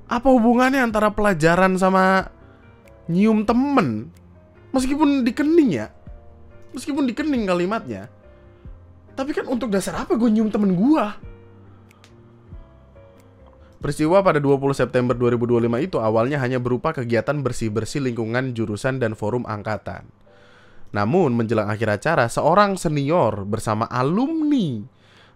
Apa hubungannya antara pelajaran sama nyium temen? Meskipun dikening kalimatnya. Tapi kan untuk dasar apa gue nyium temen gue? Peristiwa pada 20 September 2025 itu awalnya hanya berupa kegiatan bersih-bersih lingkungan jurusan dan forum angkatan. Namun menjelang akhir acara, seorang senior bersama alumni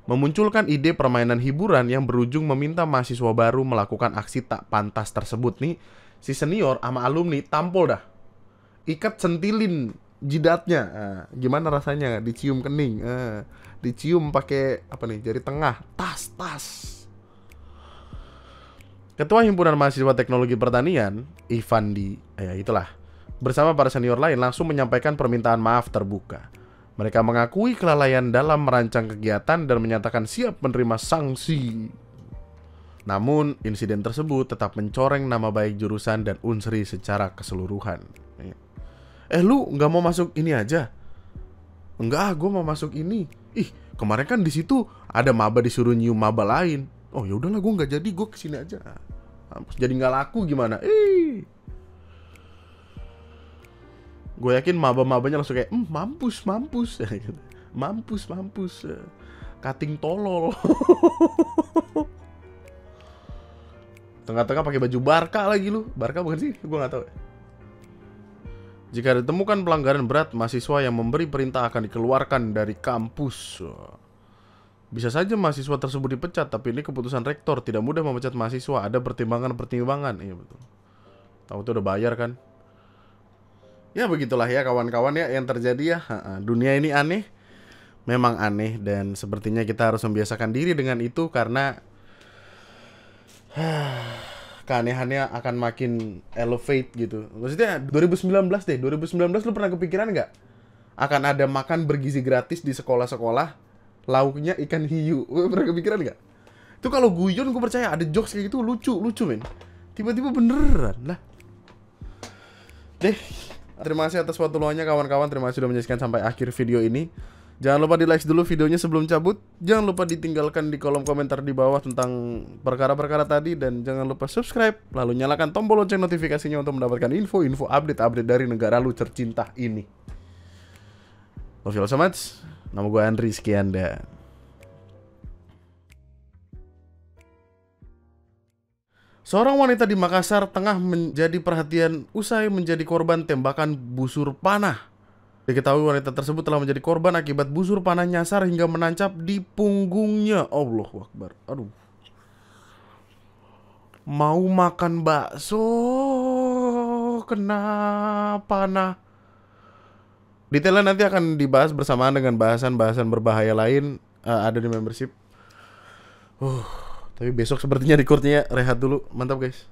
memunculkan ide permainan hiburan yang berujung meminta mahasiswa baru melakukan aksi tak pantas tersebut. Nih, si senior sama alumni tampol dah. Ikat sentilin jidatnya. Gimana rasanya? Dicium kening. Dicium pakai apa nih? Jari tengah. Tas. Ketua Himpunan Mahasiswa Teknologi Pertanian, Ivandi, itulah, bersama para senior lain langsung menyampaikan permintaan maaf terbuka. Mereka mengakui kelalaian dalam merancang kegiatan dan menyatakan siap menerima sanksi. Namun, insiden tersebut tetap mencoreng nama baik jurusan dan Unsri secara keseluruhan. Lu nggak mau masuk ini aja? Enggak, gue mau masuk ini. Ih, kemarin kan di situ ada maba disuruh nyium maba lain. Oh ya udahlah, gue nggak jadi, gue kesini aja. Jadi nggak laku gimana? Gue yakin maba-mabanya langsung kayak mampus kating tolol. Tengah-tengah pakai baju Barca lagi lu. Barca bukan sih? Gue nggak tahu. Jika ditemukan pelanggaran berat, mahasiswa yang memberi perintah akan dikeluarkan dari kampus. Bisa saja mahasiswa tersebut dipecat, tapi ini keputusan rektor, tidak mudah memecat mahasiswa, ada pertimbangan. Iya betul. Tahu tuh udah bayar kan? Ya begitulah ya kawan-kawan ya yang terjadi ya. Dunia ini aneh. Memang aneh dan sepertinya kita harus membiasakan diri dengan itu karena keanehannya akan makin elevate gitu. Maksudnya 2019 lu pernah kepikiran nggak? Akan ada makan bergizi gratis di sekolah-sekolah, lauknya ikan hiu. Lu pernah kepikiran nggak? Itu kalau guyon gue percaya ada jokes kayak gitu lucu men. Tiba-tiba beneran lah. Terima kasih atas waktu luangnya kawan-kawan. Terima kasih sudah menyaksikan sampai akhir video ini. Jangan lupa di like dulu videonya sebelum cabut. Jangan lupa ditinggalkan di kolom komentar di bawah tentang perkara-perkara tadi. Dan jangan lupa subscribe. Lalu nyalakan tombol lonceng notifikasinya untuk mendapatkan info-info update dari negara lu tercinta ini. Love you all so much. Nama gue Andri, sekian dan seorang wanita di Makassar tengah menjadi perhatian usai menjadi korban tembakan busur panah. Diketahui wanita tersebut telah menjadi korban akibat busur panah nyasar hingga menancap di punggungnya. Allahu Akbar. Aduh. Mau makan bakso kena panah. Detailnya nanti akan dibahas bersamaan dengan bahasan-bahasan berbahaya lain ada di membership. Tapi besok sepertinya recordnya rehat dulu. Mantap guys.